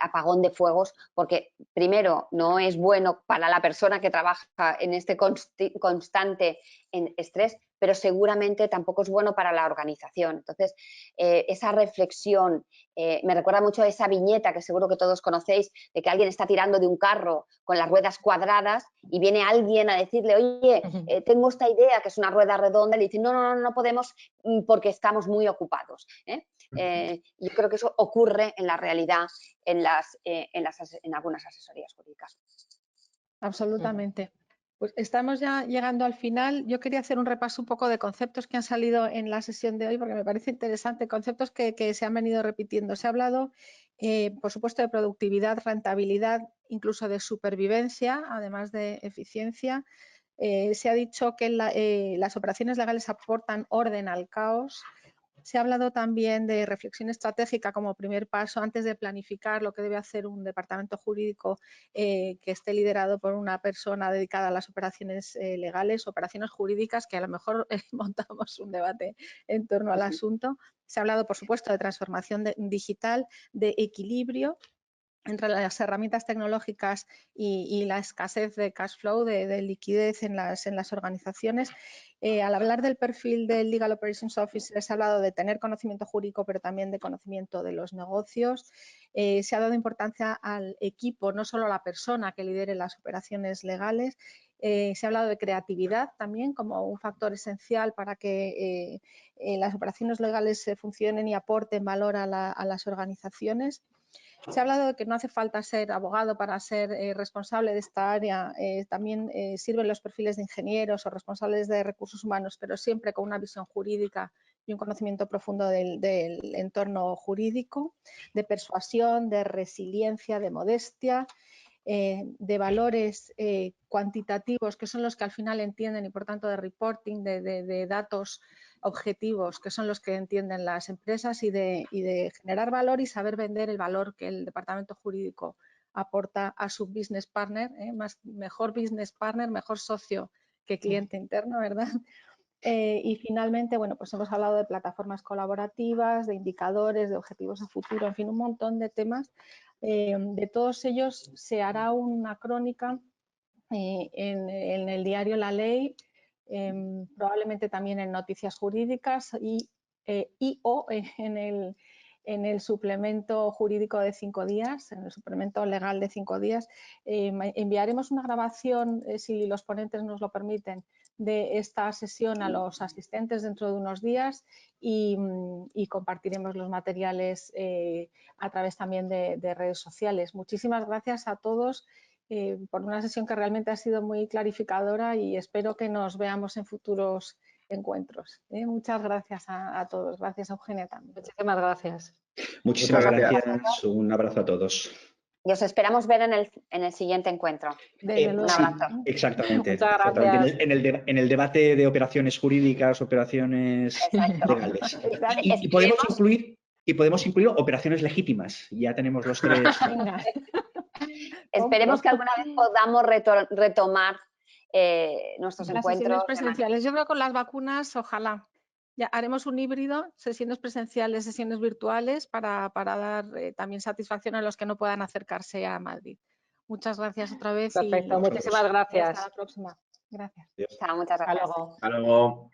Speaker 2: apagón de fuegos, porque primero no es bueno para la persona que trabaja en este constante estrés, pero seguramente tampoco es bueno para la organización. Entonces, esa reflexión me recuerda mucho a esa viñeta que seguro que todos conocéis, de que alguien está tirando de un carro con las ruedas cuadradas y viene alguien a decirle, oye, tengo esta idea que es una rueda redonda, y le dice, no podemos porque estamos muy ocupados. Yo creo que eso ocurre en la realidad en algunas asesorías jurídicas.
Speaker 1: Absolutamente. Pues estamos ya llegando al final. Yo quería hacer un repaso un poco de conceptos que han salido en la sesión de hoy, porque me parece interesante, conceptos que se han venido repitiendo. Se ha hablado, por supuesto, de productividad, rentabilidad, incluso de supervivencia, además de eficiencia. Se ha dicho que las operaciones legales aportan orden al caos. Se ha hablado también de reflexión estratégica como primer paso antes de planificar lo que debe hacer un departamento jurídico que esté liderado por una persona dedicada a las operaciones legales, operaciones jurídicas, que a lo mejor montamos un debate en torno al asunto. Se ha hablado, por supuesto, de transformación digital, de equilibrio entre las herramientas tecnológicas y la escasez de cash flow, de liquidez en las organizaciones. Al hablar del perfil del Legal Operations Officer, se ha hablado de tener conocimiento jurídico, pero también de conocimiento de los negocios. Se ha dado importancia al equipo, no solo a la persona que lidere las operaciones legales. Se ha hablado de creatividad también como un factor esencial para que las operaciones legales funcionen y aporten valor a las organizaciones. Se ha hablado de que no hace falta ser abogado para ser responsable de esta área. También sirven los perfiles de ingenieros o responsables de recursos humanos, pero siempre con una visión jurídica y un conocimiento profundo del entorno jurídico, de persuasión, de resiliencia, de modestia, de valores cuantitativos, que son los que al final entienden, y por tanto de reporting, de datos objetivos, que son los que entienden las empresas, y de generar valor y saber vender el valor que el departamento jurídico aporta a su business partner, mejor business partner, mejor socio que cliente interno, ¿verdad? Y finalmente, bueno, pues hemos hablado de plataformas colaborativas, de indicadores, de objetivos a futuro, en fin, un montón de temas. De todos ellos se hará una crónica en el diario La Ley, probablemente también en Noticias Jurídicas o en el suplemento jurídico de 5 días, en el suplemento legal de 5 días. Enviaremos una grabación, si los ponentes nos lo permiten, de esta sesión a los asistentes dentro de unos días y compartiremos los materiales a través también de redes sociales. Muchísimas gracias a todos por una sesión que realmente ha sido muy clarificadora y espero que nos veamos en futuros encuentros. Muchas gracias a todos. Gracias, Eugenia, también.
Speaker 3: Muchísimas gracias.
Speaker 4: Muchísimas gracias. Un abrazo a todos.
Speaker 2: Y os esperamos ver en el siguiente encuentro.
Speaker 1: Desde luego.
Speaker 4: Sí, exactamente.
Speaker 3: Muchas gracias.
Speaker 4: En el debate de operaciones jurídicas, operaciones legales. Y podemos incluir operaciones legítimas. Ya tenemos los 3.
Speaker 2: Esperemos que alguna vez podamos retomar nuestros
Speaker 1: las
Speaker 2: encuentros.
Speaker 1: Sesiones presenciales. Yo creo que con las vacunas, ojalá. Ya haremos un híbrido, sesiones presenciales, sesiones virtuales, para dar también satisfacción a los que no puedan acercarse a Madrid. Muchas gracias otra vez.
Speaker 3: Perfecto, muchísimas gracias.
Speaker 1: Hasta la próxima. Gracias.
Speaker 2: Chao, muchas gracias.
Speaker 3: Hasta luego.
Speaker 5: Hasta luego.